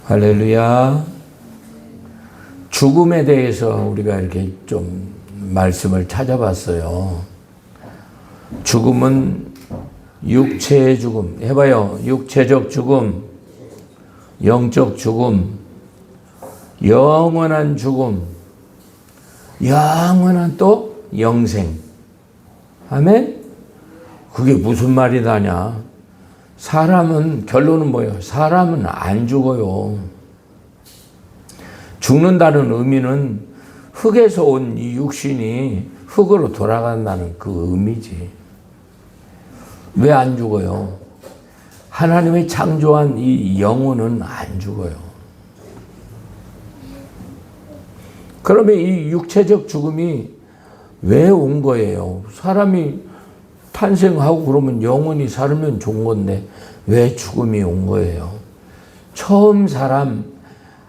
할렐루야. 죽음에 대해서 우리가 이렇게 좀 말씀을 찾아봤어요. 죽음은 육체의 죽음. 해봐요. 육체적 죽음, 영적 죽음, 영원한 죽음, 영원한 또 영생. 아멘? 그게 무슨 말이다냐? 사람은, 결론은 뭐예요? 사람은 안 죽어요. 죽는다는 의미는 흙에서 온 이 육신이 흙으로 돌아간다는 그 의미지. 왜 안 죽어요? 하나님의 창조한 이 영혼은 안 죽어요. 그러면 이 육체적 죽음이 왜 온 거예요? 사람이 탄생하고 그러면 영원히 살면 좋은 건데 왜 죽음이 온 거예요? 처음 사람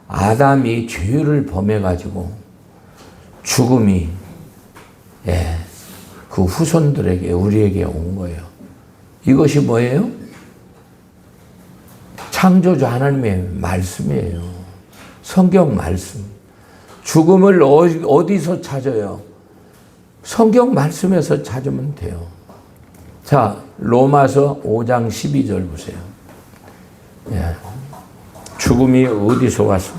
아담이 죄를 범해가지고 죽음이 그 후손들에게 우리에게 온 거예요. 이것이 뭐예요? 창조주 하나님의 말씀이에요. 성경 말씀. 죽음을 어디서 찾아요? 성경 말씀에서 찾으면 돼요. 자, 로마서 5장 12절 보세요. 죽음이 어디서 와서?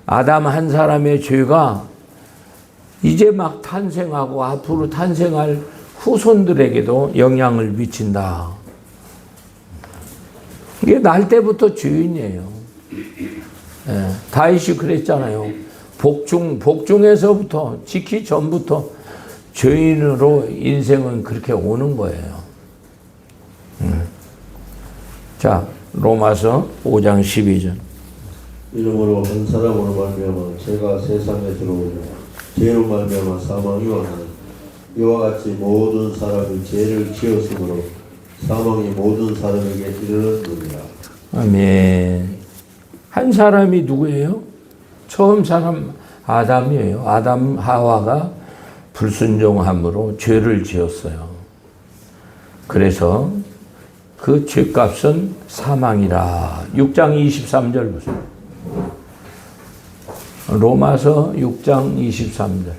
아담 한 사람의 죄가 이제 막 탄생하고 앞으로 탄생할 후손들에게도 영향을 미친다. 이게 날 때부터 죄인이에요. 다윗이 그랬잖아요. 복중에서부터 지키 전부터 죄인으로 인생은 그렇게 오는 거예요. 자, 로마서 5장 12절. 이러므로 한 사람으로 말미암아 죄가 세상에 들어오며 죄로 말미암아 사망이 왔나니 이와 같이 모든 사람이 죄를 지었으므로 사망이 모든 사람에게 이르렀느니라. 아멘. 한 사람이 누구예요? 처음 사람 아담이에요. 아담 하와가 불순종함으로 죄를 지었어요. 그래서 그 죄값은 사망이라. 6장 23절 보세요. 로마서 6장 23절.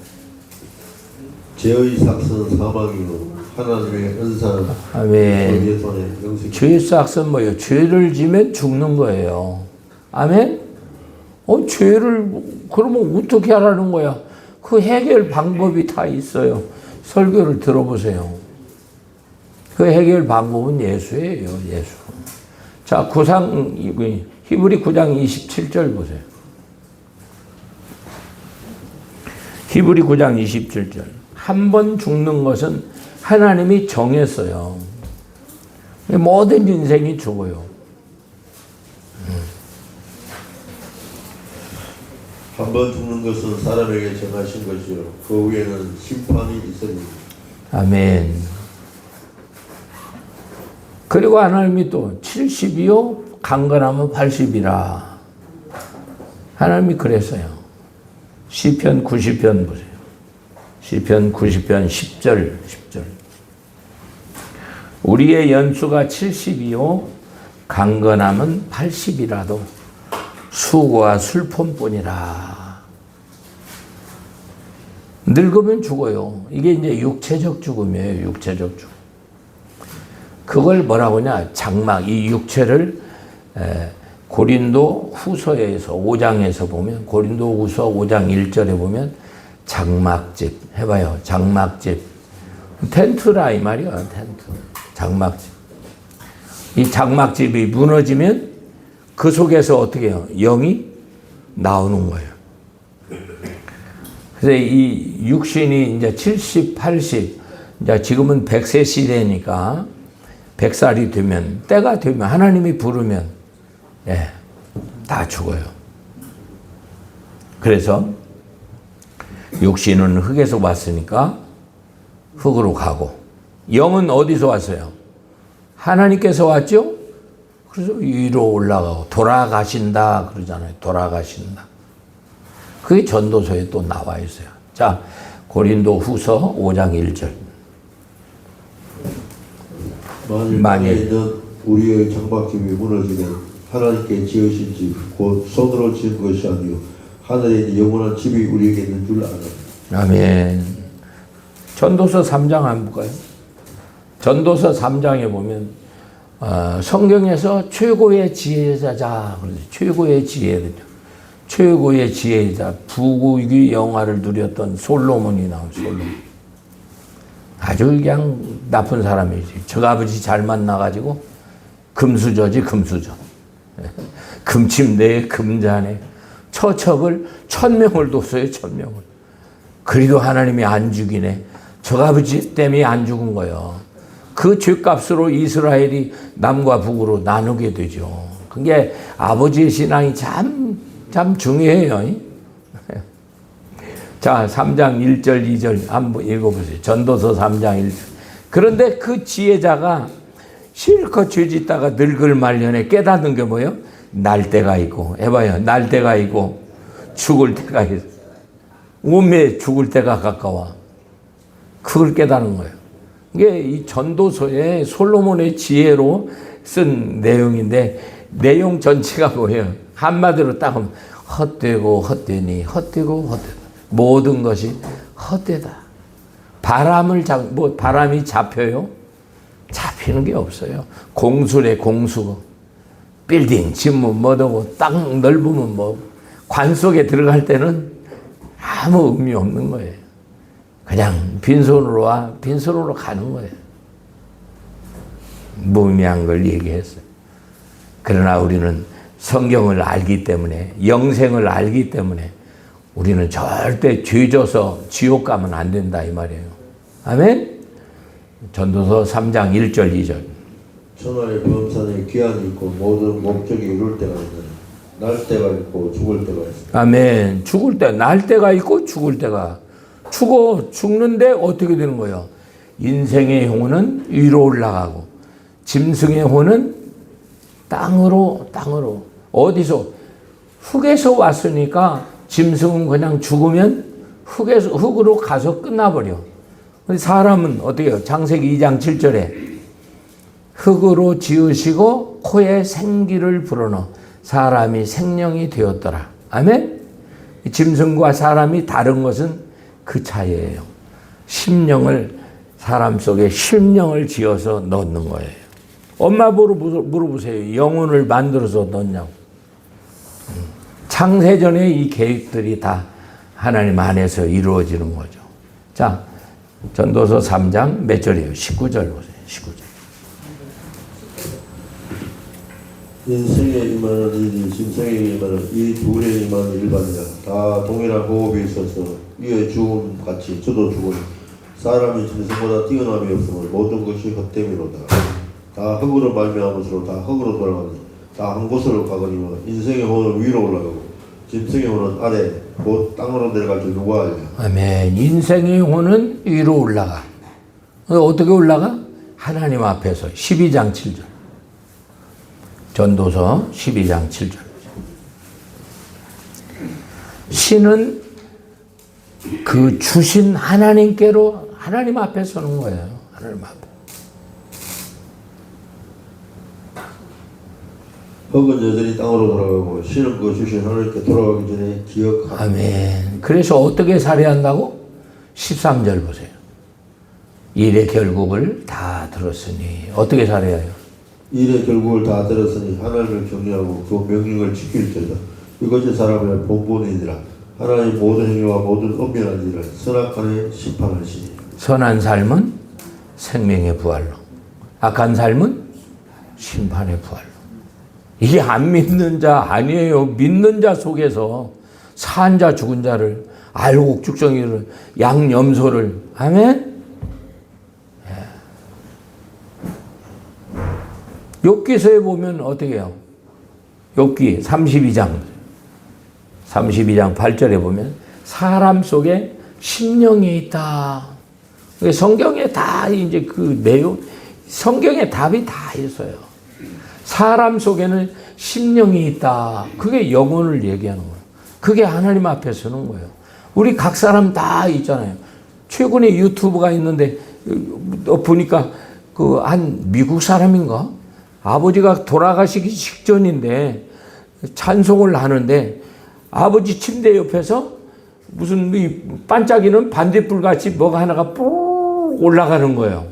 죄의 삭은 사망이요 하나님의 은사는 아멘. 손에 영생이. 죄의 삭은 뭐예요? 죄를 지면 죽는 거예요. 아멘? 죄를 그러면 어떻게 하라는 거야? 그 해결 방법이 다 있어요. 설교를 들어보세요. 그 해결 방법은 예수예요. 예수. 자, 히브리 9장 27절 보세요. 히브리 9장 27절. 한 번 죽는 것은 하나님이 정했어요. 모든 인생이 죽어요. 한 번 죽는 것은 사람에게 정하신 것이요 그 후에는 심판이 있으니. 아멘. 그리고 하나님이 또 70이요 강건하면 80이라. 하나님이 그랬어요. 시편 90편 보세요. 시편 90편 10절. 우리의 연수가 70이요 강건하면 80이라도 수고와 슬픔뿐이라. 늙으면 죽어요. 이게 이제 육체적 죽음이에요. 육체적 죽음. 그걸 뭐라고 하냐? 장막. 이 육체를 고린도 후서에서 5장에서 보면, 고린도 후서 5장 1절에 보면 장막집 해봐요. 장막집. 텐트라 이 말이야. 텐트. 장막집. 이 장막집이 무너지면 그 속에서 어떻게 해요? 영이 나오는 거예요. 그래서 이 육신이 이제 70, 80, 이제 지금은 100세 시대니까 100살이 되면, 때가 되면, 하나님이 부르면, 다 죽어요. 그래서 육신은 흙에서 왔으니까 흙으로 가고, 영은 어디서 왔어요? 하나님께서 왔죠? 그래서 위로 올라가고 돌아가신다 그러잖아요. 돌아가신다. 그게 전도서에 또 나와 있어요. 자, 고린도 후서 5장 1절. 만일 우리의 장막집이 무너지면 하나님께 지으신 집 곧 손으로 지은 것이 아니요 하늘에 있는 영원한 집이 우리에게 있는 줄 아노라. 아멘. 전도서 3장 한번 볼까요? 전도서 3장에 보면 성경에서 최고의 지혜자자, 최고의 지혜자, 최고의 지혜자, 부귀 영화를 누렸던 솔로몬이 나온 솔로몬. 아주 그냥 나쁜 사람이지. 저 아버지 잘 만나가지고 금수저지 금수저. 금침대에 금잔에 처첩을 1000명을 뒀어요. 1000명을. 그래도 하나님이 안 죽이네. 저 아버지 때문에 안 죽은 거예요. 그 죄값으로 이스라엘이 남과 북으로 나누게 되죠. 그게 아버지의 신앙이 참 중요해요. 자, 3장 1절 2절 한번 읽어보세요. 전도서 3장 1절. 그런데 그 지혜자가 실컷 죄짓다가 늙을 말년에 깨닫는 게 뭐예요? 날 때가 있고, 해봐요. 날 때가 있고 죽을 때가 있어. 몸에 죽을 때가 가까워. 그걸 깨닫는 거예요. 이게 이 전도서에 솔로몬의 지혜로 쓴 내용인데 내용 전체가 뭐예요? 한마디로 딱 하면 헛되고 헛되니 헛되고 헛되다. 모든 것이 헛되다. 바람이 잡혀요? 잡히는 게 없어요. 공수래 공수. 빌딩 지으면 뭐하고 땅 넓으면 뭐 관 속에 들어갈 때는 아무 의미 없는 거예요. 그냥 빈손으로 와 빈손으로 가는 거예요. 무의미한 걸 얘기했어요. 그러나 우리는 성경을 알기 때문에 영생을 알기 때문에 우리는 절대 죄져서 지옥 가면 안 된다 이 말이에요. 아멘? 전도서 3장 1절 2절. 천하의 범산에 기한이 있고 모든 목적이 이룰 때가 있느니 날 때가 있고 죽을 때가 있습니다. 아멘. 죽을 때, 날 때가 있고 죽을 때가. 죽는데 어떻게 되는 거예요? 인생의 영혼은 위로 올라가고 짐승의 혼은 땅으로. 어디서? 흙에서 왔으니까 짐승은 그냥 죽으면 흙으로 가서 끝나버려. 사람은 어떻게 해요? 창세기 2장 7절에 흙으로 지으시고 코에 생기를 불어넣어 사람이 생명이 되었더라. 아멘? 짐승과 사람이 다른 것은 그 차이예요. 사람 속에 심령을 지어서 넣는 거예요. 엄마 물어보세요. 영혼을 만들어서 넣냐고. 창세전에 이 계획들이 다 하나님 안에서 이루어지는 거죠. 자, 전도서 3장 몇 절이에요? 19절 보세요. 19절. 인생에 임하는 일이 짐승에 임하는 이 둘에 임하는 일반이라. 다 동일한 호흡이 있어서 이에 죽음 같이 저도 죽으니 사람이 짐승보다 뛰어남이 없으면 모든 것이 헛됨이로다. 다 흙으로 말미암으로 다 흙으로 돌아가니 다 한 곳으로 가거니와 인생의 혼은 위로 올라가고 짐승의 혼은 아래 곧 땅으로 내려갈 줄 누가 알냐. 아멘. 인생의 혼은 위로 올라가. 어떻게 올라가? 하나님 앞에서 12장 7절. 전도서 12장 7절. 신은 그 주신 하나님께로 하나님 앞에 서는 거예요. 하나님 앞에. 흙은 여전히 땅으로 돌아가고 신은 그 주신 하나님께 돌아가기 전에 기억하라. 아멘. 그래서 어떻게 살해한다고? 13절 보세요. 일의 결국을 다 들었으니 어떻게 살해해요? 일의 결국을 다 들었으니 하나님을 경외하고 그 명령을 지킬 때다. 이것이 사람의 본분이니라. 하나님 모든 행위와 모든 엄밀한 일을 선악간에 심판하시니. 선한 삶은 생명의 부활로, 악한 삶은 심판의 부활로. 이게 안 믿는 자 아니에요. 믿는 자 속에서 산 자 죽은 자를 알고 죽정이를 양염소를 아멘. 욥기서에 보면 어떻게 해요? 욥기 32장 8절에 보면 사람 속에 심령이 있다. 성경에 다 이제 그 내용, 성경에 답이 다 있어요. 사람 속에는 심령이 있다. 그게 영혼을 얘기하는 거예요. 그게 하나님 앞에 서는 거예요. 우리 각 사람 다 있잖아요. 최근에 유튜브가 있는데 보니까 그 한 미국 사람인가? 아버지가 돌아가시기 직전인데 찬송을 하는데 아버지 침대 옆에서 무슨 이 반짝이는 반딧불같이 뭐가 하나가 쭉 올라가는 거예요.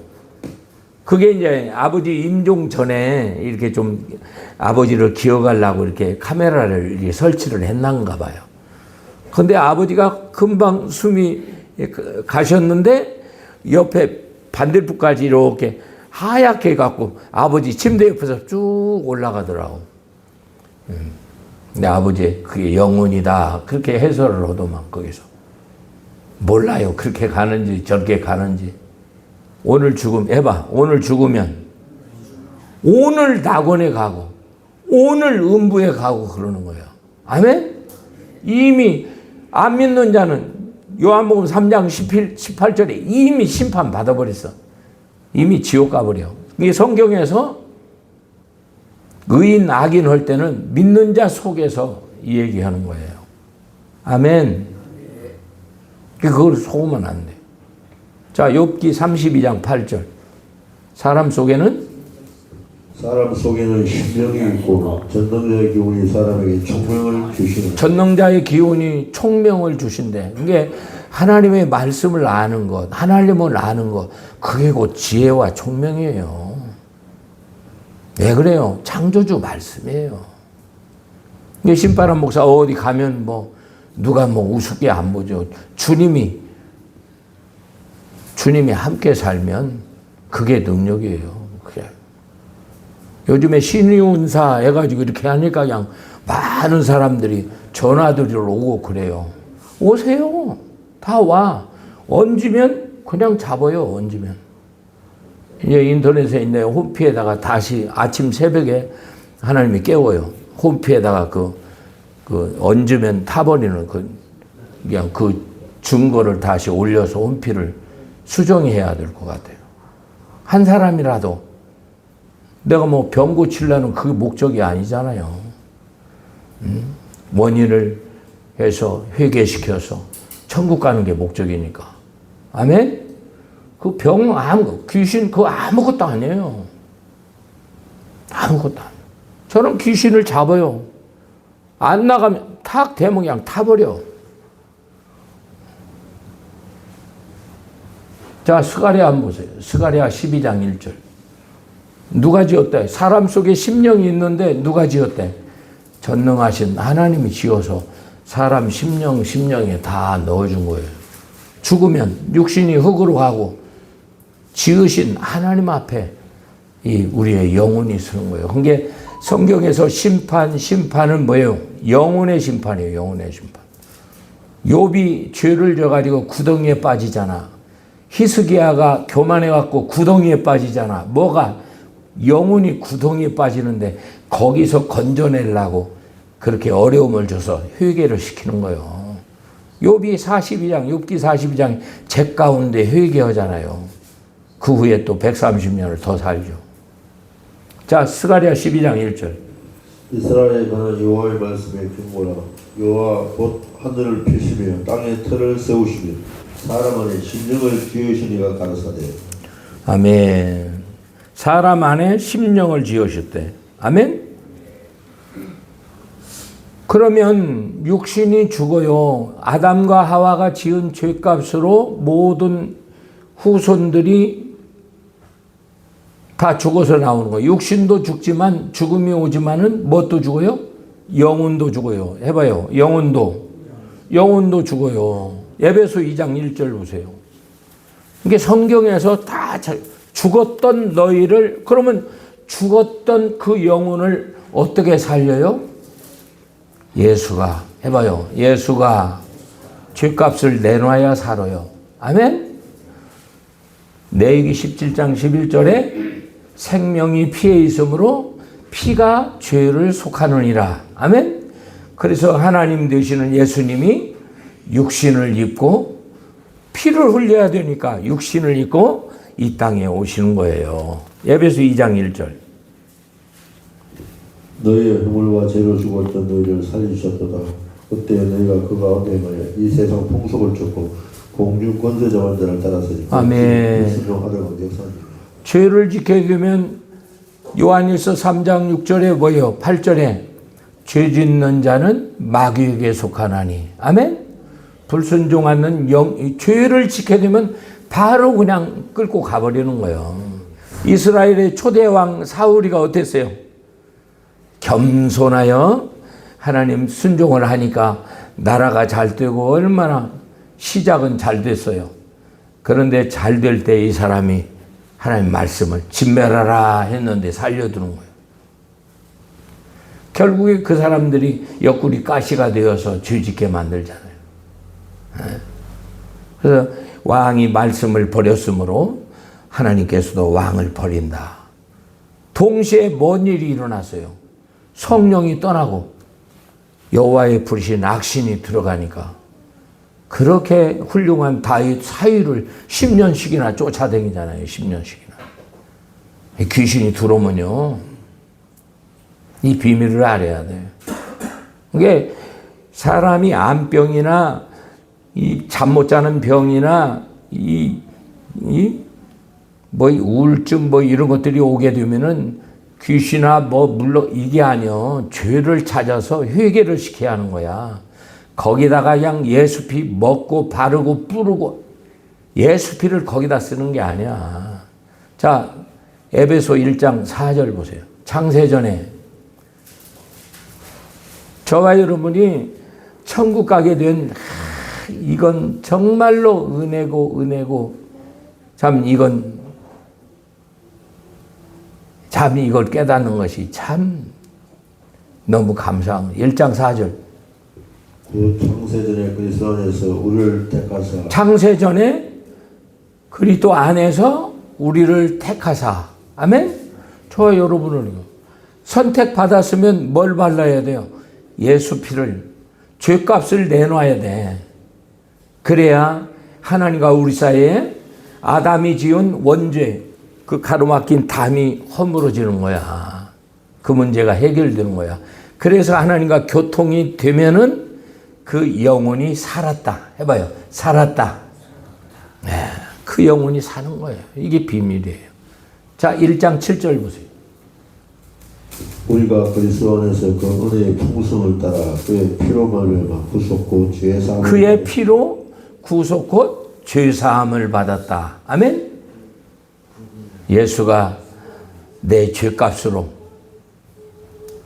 그게 이제 아버지 임종 전에 이렇게 좀 아버지를 기억하려고 이렇게 카메라를 이렇게 설치를 했는가 봐요. 근데 아버지가 금방 숨이 가셨는데 옆에 반딧불까지 이렇게 하얗게 갖고 아버지 침대 옆에서 쭉 올라가더라고. 근데 아버지 그게 영혼이다 그렇게 해설을 하더만 거기서. 몰라요 그렇게 가는지 저렇게 가는지. 오늘 해봐. 오늘 죽으면 오늘 낙원에 가고 오늘 음부에 가고 그러는 거예요. 아멘? 이미 안 믿는 자는 요한복음 3장 18절에 이미 심판 받아버렸어. 이미 지옥 가버려. 이게 성경에서 의인 악인 할 때는 믿는 자 속에서 이 얘기하는 거예요. 아멘. 그걸 속으면 안 돼. 자, 욥기 32장 8절. 사람 속에는 심령이 있고 전능자의 기운이 사람에게 총명을 주시는. 전능자의 기운이 총명을 주신대. 이게 하나님의 말씀을 아는 것, 하나님을 아는 것, 그게 곧 지혜와 총명이에요. 왜 그래요? 창조주 말씀이에요. 이게 신바람 목사 어디 가면 뭐 누가 뭐 우습게 안 보죠. 주님이 함께 살면 그게 능력이에요. 그래. 요즘에 신의운사 해가지고 이렇게 하니까 그냥 많은 사람들이 전화드리러 오고 그래요. 오세요. 다 와. 얹으면 그냥 잡아요. 얹으면. 이제 인터넷에 있는 홈피에다가 다시 아침 새벽에 하나님이 깨워요. 홈피에다가 그 얹으면 타버리는 그냥 그 증거를 다시 올려서 홈피를 수정해야 될 것 같아요. 한 사람이라도 내가 뭐 병 고치려는 그게 목적이 아니잖아요. 원인을 해서 회개시켜서 천국 가는 게 목적이니까. 아멘? 그 병 귀신 그거 아무것도 아니에요. 아무것도 아니에요. 저는 귀신을 잡아요. 안 나가면 탁 대면 그냥 타버려. 자, 스가랴 한번 보세요. 스가랴 12장 1절. 누가 지었대? 사람 속에 심령이 있는데 누가 지었대? 전능하신 하나님이 지어서 사람 심령에 다 넣어준 거예요. 죽으면 육신이 흙으로 가고 지으신 하나님 앞에 이 우리의 영혼이 서는 거예요. 그게 성경에서 심판은 뭐예요? 영혼의 심판이에요. 영혼의 심판. 욥이 죄를 져가지고 구덩이에 빠지잖아. 히스기야가 교만해갖고 구덩이에 빠지잖아. 뭐가? 영혼이 구덩이에 빠지는데 거기서 건져내려고 그렇게 어려움을 줘서 회개를 시키는 거예요. 욥기 42장 죄 가운데 회개하잖아요. 그 후에 또 130년을 더 살죠. 자, 스가랴 12장 1절. 이스라엘에 관한 여호와의 말씀에 경고라. 여호와 곧 하늘을 펴시며 땅에 틀을 세우시며 사람 안에 심령을 지으시니가 가라사대. 아멘. 사람 안에 심령을 지으셨대. 아멘. 그러면 육신이 죽어요. 아담과 하와가 지은 죄값으로 모든 후손들이 다 죽어서 나오는 거예요. 육신도 죽지만 죽음이 오지만은 뭣도 죽어요? 영혼도 죽어요. 해봐요. 영혼도 죽어요. 에베소 2장 1절 보세요. 이게 성경에서 다 죽었던 너희를, 그러면 죽었던 그 영혼을 어떻게 살려요? 예수가, 해봐요. 예수가 죄값을 내놔야 살아요. 아멘? 레위기 17장 11절에 생명이 피에 있으므로 피가 죄를 속하느니라. 아멘? 그래서 하나님 되시는 예수님이 육신을 입고 피를 흘려야 되니까 육신을 입고 이 땅에 오시는 거예요. 에베소 2장 1절. 너희의 허물과 죄로 죽었던 너희를 살리셨도다. 그때 너희가 그 가운데 이 세상 풍속을 쫓고 공중 권세자만 자를 따라서 아멘. 죄를 지켜야 되면 요한일서 3장 6절에 뭐예요? 8절에 죄 짓는 자는 마귀에게 속하나니. 아멘? 불순종하는 죄를 지게 되면 바로 그냥 끌고 가버리는 거예요. 이스라엘의 초대왕 사울이가 어땠어요? 겸손하여 하나님 순종을 하니까 나라가 잘 되고 얼마나 시작은 잘 됐어요. 그런데 잘 될 때 이 사람이 하나님 말씀을 진멸하라 했는데 살려두는 거예요. 결국에 그 사람들이 옆구리 가시가 되어서 죄짓게 만들잖아요. 그래서 왕이 말씀을 버렸으므로 하나님께서도 왕을 버린다. 동시에 뭔 일이 일어났어요? 성령이 떠나고 여호와의 부르신 악신이 들어가니까 그렇게 훌륭한 다윗 사위를 10년씩이나 쫓아다니잖아요. 10년씩이나. 귀신이 들어오면요. 이 비밀을 알아야 돼요. 이게 사람이 암병이나 이 잠 못 자는 병이나 우울증 이런 것들이 오게 되면은 귀신이나 물론 이게 아니요. 죄를 찾아서 회개를 시켜야 하는 거야. 거기다가 그냥 예수피 먹고 바르고 뿌르고 예수피를 거기다 쓰는 게 아니야. 자, 에베소 1장 4절 보세요. 창세전에 저와 여러분이 천국 가게 된 이건 정말로 은혜고 참 이걸 깨닫는 것이 참 너무 감사한 거예요. 1장 4절. 그 창세전에 그리스도 안에서 우리를 택하사. 창세전에 그리스도 안에서 우리를 택하사. 아멘? 저와 여러분을 선택받았으면 뭘 발라야 돼요? 예수 피를, 죄값을 내놔야 돼. 그래야 하나님과 우리 사이에 아담이 지은 원죄, 그 가로막힌 담이 허물어지는 거야. 그 문제가 해결되는 거야. 그래서 하나님과 교통이 되면은 그 영혼이 살았다. 해봐요. 살았다. 네, 그 영혼이 사는 거예요. 이게 비밀이에요. 자, 1장 7절 보세요. 우리가 그리스도 안에서 그 은혜의 풍성을 따라 그의 피로 말미암아 구속 곧 죄사함을 그의 피로 구속 곧 죄사함을 받았다. 아멘. 예수가 내 죄값으로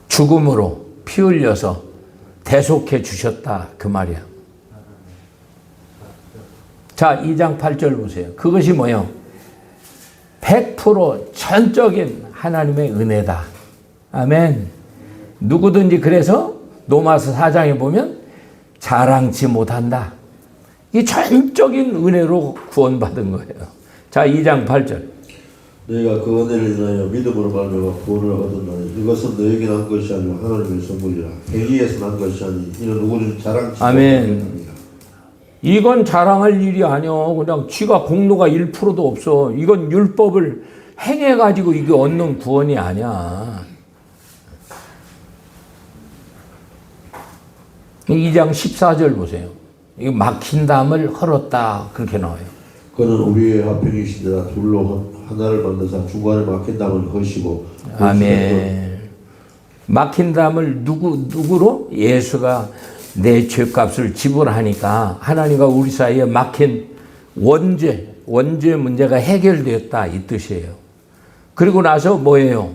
죽음으로 피 흘려서 대속해 주셨다. 그 말이야. 자, 2장 8절 보세요. 그것이 뭐예요? 100% 전적인 하나님의 은혜다. 아멘. 누구든지 그래서 로마서 4장에 보면 자랑치 못한다. 이 전적인 은혜로 구원받은 거예요. 자, 2장 8절. 너희가 그 은혜를 인하여 믿음으로 말미암아 구원을 얻었나니 이것은 너에게 난 것이 아니라 하나님의 선물이라. 행위에서 난 것이 아니 이는 누구든 자랑치 아멘. 이건 자랑할 일이 아니요. 그냥 지가 공로가 1%도 없어. 이건 율법을 행해가지고 이게 얻는 구원이 아니야. 2장 14절 보세요. 이거 막힌 담을 헐었다. 그렇게 나와요. 그는 우리의 화평이시더라. 둘로 하나를 만드사 중간에 막힌 담을 허시고. 아멘. 막힌 담을 누구로? 예수가 내 죄값을 지불하니까 하나님과 우리 사이에 막힌 원죄 문제가 해결되었다. 이 뜻이에요. 그리고 나서 뭐예요?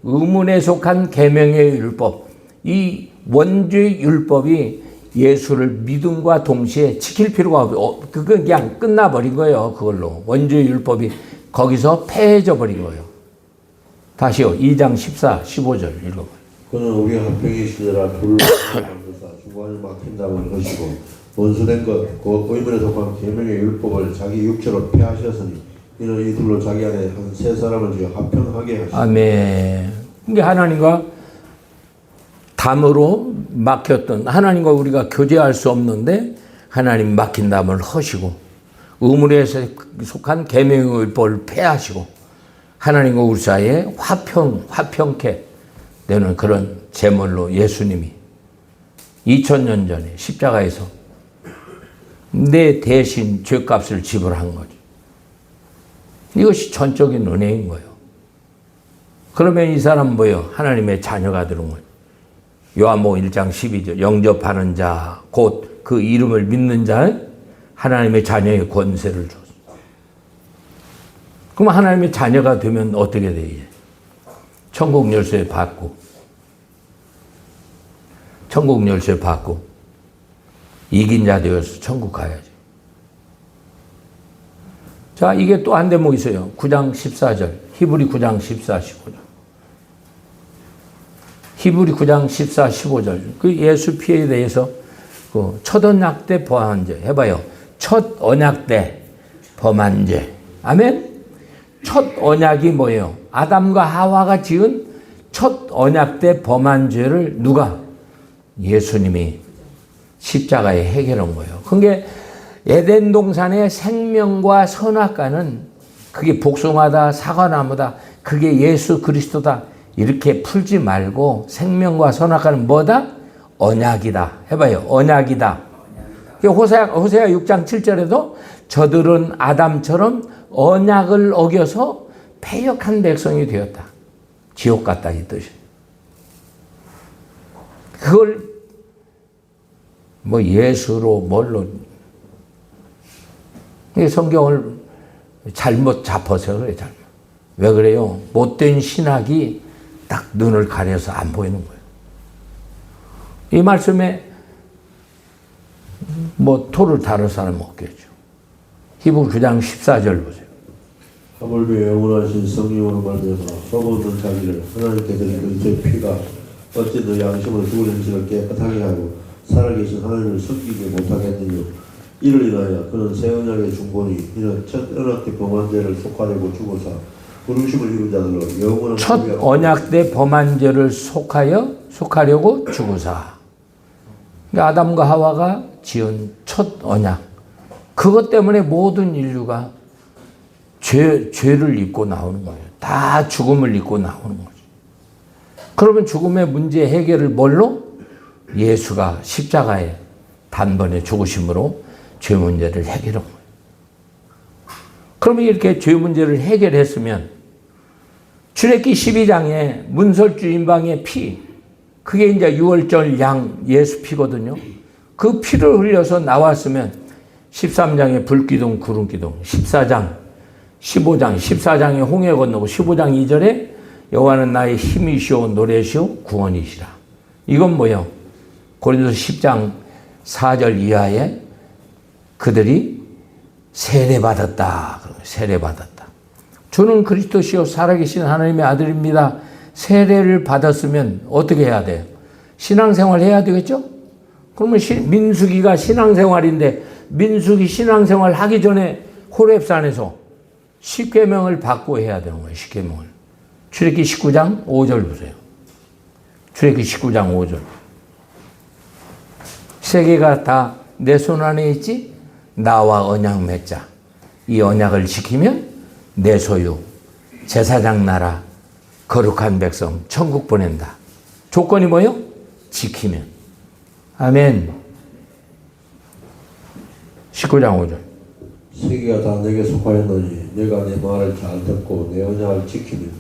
의문에 속한 계명의 율법. 이 원죄 율법이 예수를 믿음과 동시에 지킬 필요가 없어요. 그건 그냥 끝나버린 거예요. 그걸로. 원죄 율법이 거기서 폐해져 버린 거예요. 다시요. 2장 14, 15절 읽어봐요. 그는 우리 화평이시더라. 둘로 하나를 만드사 중간에 막힌 담을 허시고 원수된 것, 그 의문에 속한 계명의 율법을 자기 육체로 폐하셨으니 이는 이 둘로 자기 안에 한 세 사람을 지어 화평하게 하시고. 아멘. 이게 하나님과 담으로 막혔던, 하나님과 우리가 교제할 수 없는데 하나님 막힌 담을 허시고 의문에 속한 계명의 율법을 폐하시고 하나님과 우리 사이에 화평케 되는 그런 제물로 예수님이 2000년 전에 십자가에서 내 대신 죄값을 지불한 거죠. 이것이 전적인 은혜인 거예요. 그러면 이 사람은 뭐예요? 하나님의 자녀가 되는 거예요. 요한복음 1장 12절 영접하는 자, 곧 그 이름을 믿는 자 하나님의 자녀의 권세를 줬어. 그럼 하나님의 자녀가 되면 어떻게 돼 이제? 천국 열쇠 받고 천국 열쇠 받고 이긴 자 되어서 천국 가야지. 자, 이게 또 한 대목 있어요. 9장 14절 히브리 9장 14, 15절 히브리 9장 14, 15절 그 예수 피에 대해서 그 첫 언약 때 범한 죄 해봐요. 첫 언약 때 범한 죄. 아멘. 첫 언약이 뭐예요? 아담과 하와가 지은 첫 언약 때 범한 죄를 누가? 예수님이 십자가에 해결한 거예요. 그게 에덴 동산의 생명과 선악과는 그게 복숭아다, 사과나무다, 그게 예수 그리스도다 이렇게 풀지 말고 생명과 선악과는 뭐다? 언약이다. 해봐요. 언약이다. 호세아 6장 7절에도 저들은 아담처럼 언약을 어겨서 패역한 백성이 되었다. 지옥 갔다 이 뜻이에요. 그걸 뭐 예수로 뭘로 성경을 잘못 잡아서 그래. 잘못. 왜 그래요? 못된 신학이 딱 눈을 가려서 안 보이는 거예요. 이 말씀에 뭐 토를 다룰 사람 없겠죠. 히브리 9장 14절 보세요. 하물며 영원하신 성령으로 말미암아 썩어없는 자기를 하나님께 드린 그의 피가 어찌 너 양심을 죽은 지를 깨끗하게 하고 살아계신 하나님을 섬기지 못하겠느냐. 이를 인하여 그는 새 언약의 중보니 이는 첫 언약 때 범한 죄를 속하려고 죽어서 부르심을 이룬 자들로 영원한 첫 언약 때 범한 죄를 속하려고 죽으사. 그러니까 아담과 하와가 지은 첫 언약. 그것 때문에 모든 인류가 죄를 입고 나오는 거예요. 다 죽음을 입고 나오는 거죠. 그러면 죽음의 문제 해결을 뭘로? 예수가 십자가에 단번에 죽으심으로 죄 문제를 해결한 거예요. 그러면 이렇게 죄 문제를 해결했으면 출애굽기 12장에 문설주 인방의 피, 그게 이제 유월절 양 예수 피거든요. 그 피를 흘려서 나왔으면 13장에 불기둥 구름기둥, 14장에 홍해 건너고 15장 2절에 여호와는 나의 힘이시오 노래시오 구원이시라. 이건 뭐예요? 고린도서 10장 4절 이하에 그들이 세례받았다. 세례받았다. 주는 그리스도시요 살아계신 하나님의 아들입니다. 세례를 받았으면 어떻게 해야 돼요? 신앙생활 해야 되겠죠? 그러면 민수기가 신앙생활인데 민수기 신앙생활 하기 전에 호렙산에서 십계명을 받고 해야 되는 거예요. 십계명을. 출애굽기 19장 5절 보세요. 출애굽기 19장 5절. 세계가 다 내 손 안에 있지? 나와 언약 맺자. 이 언약을 지키면 내 소유, 제사장 나라, 거룩한 백성, 천국 보낸다. 조건이 뭐요? 지키면. 아멘. 19장 5절. 세계가 다 내게 속하였노니 내가 내 말을 잘 듣고 내 언약을 지키면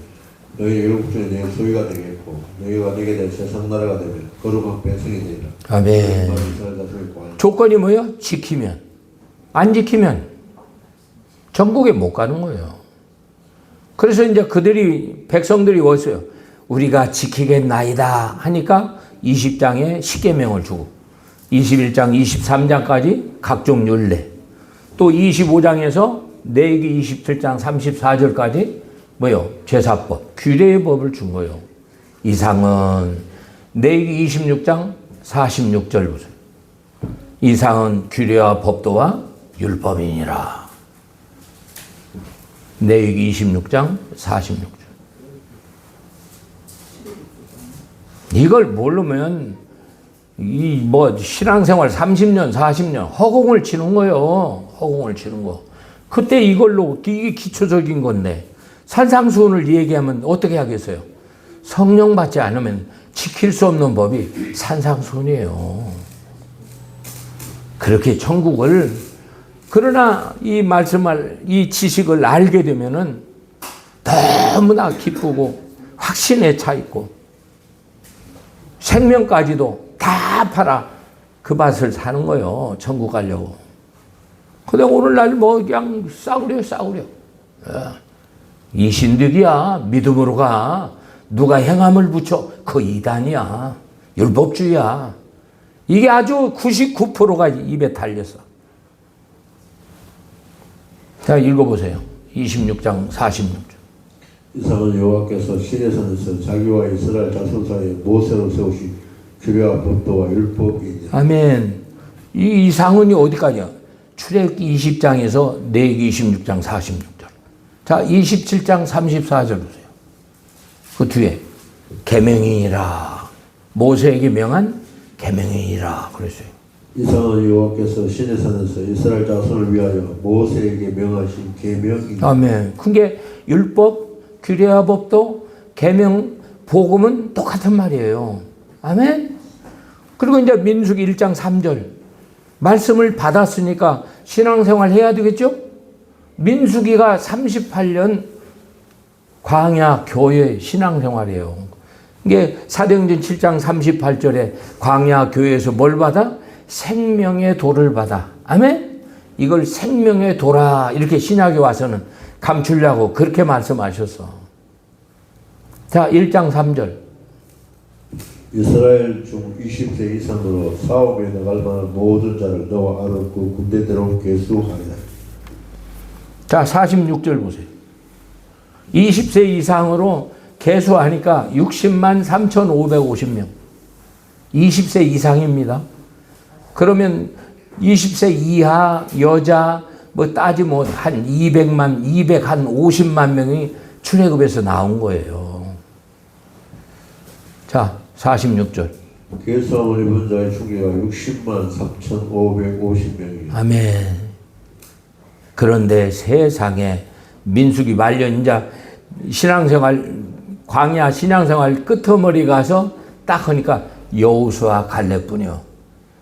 너희 일곱 중에 내 소유가 되겠고 너희가 내게 될 세상 나라가 되면 거룩한 백성이 되리라. 아멘. 조건이 뭐요? 지키면. 안 지키면 천국에 못 가는 거예요. 그래서 이제 백성들이 왔어요. 우리가 지키겠나이다 하니까 20장에 십계명을 주고 21장, 23장까지 각종 율례, 또 25장에서 레위기 27장 34절까지 뭐요? 제사법, 규례의 법을 준 거예요. 이상은 레위기 26장 46절 보세요. 이상은 규례와 법도와 율법이니라. 레위기 26장 46절. 이걸 모르면 신앙생활 30년, 40년 허공을 치는 거예요. 허공을 치는 거. 그때 이게 기초적인 건데 산상수훈을 얘기하면 어떻게 하겠어요? 성령 받지 않으면 지킬 수 없는 법이 산상수훈이에요. 그렇게 천국을, 그러나 이 지식을 알게 되면은 너무나 기쁘고 확신에 차 있고 생명까지도 다 팔아 그 맛을 사는 거예요. 천국 가려고. 근데 오늘날 뭐 그냥 싸구려. 이신득이야. 믿음으로 가. 누가 행함을 붙여. 그 이단이야. 율법주의야. 이게 아주 99%가 입에 달렸어. 자, 읽어보세요. 26장 46절. 이상은 여호와께서 시내산에서 자기와 이스라엘 자손 사이에 모세로 세우신 규례와 법도와 율법이니라. 아멘. 이 이상은이 어디까지야? 출애굽기 20장에서 레위기 26장 46절. 자, 27장 34절 보세요. 그 뒤에 계명이니라. 모세에게 명한 계명이니라 그랬어요. 이상은 여호와께서 시내산에서 이스라엘 자손을 위하여 모세에게 명하신 계명이니라. 아멘. 그게 율법, 규례와 법도, 계명, 복음은 똑같은 말이에요. 아멘. 그리고 이제 민수기 1장 3절. 말씀을 받았으니까 신앙생활 해야 되겠죠? 민수기가 38년 광야 교회 신앙생활이에요. 이게 사도행전 7장 38절에 광야 교회에서 뭘 받아? 생명의 도를 받아. 아멘? 이걸 생명의 도라 이렇게 신약에 와서는 감추려고 그렇게 말씀하셨어. 자, 1장 3절. 이스라엘 중 20세 이상으로 싸움에 나갈 만한 모든 자를 너와 아론 그 군대대로 계수하리라. 자, 46절 보세요. 20세 이상으로 계수하니까 60만 3,550명. 20세 이상입니다. 그러면 20세 이하 여자 뭐 따지면 한 200만, 250만 명이 출애굽에서 나온 거예요. 자, 46절. 계수함을 입은 자의 총계가 60만 3,550명이에요. 아멘. 그런데 세상에 민수기 말년 이제 신앙생활 광야 신앙생활 끄트머리 가서 딱 하니까 여호수아 갈렙뿐이요.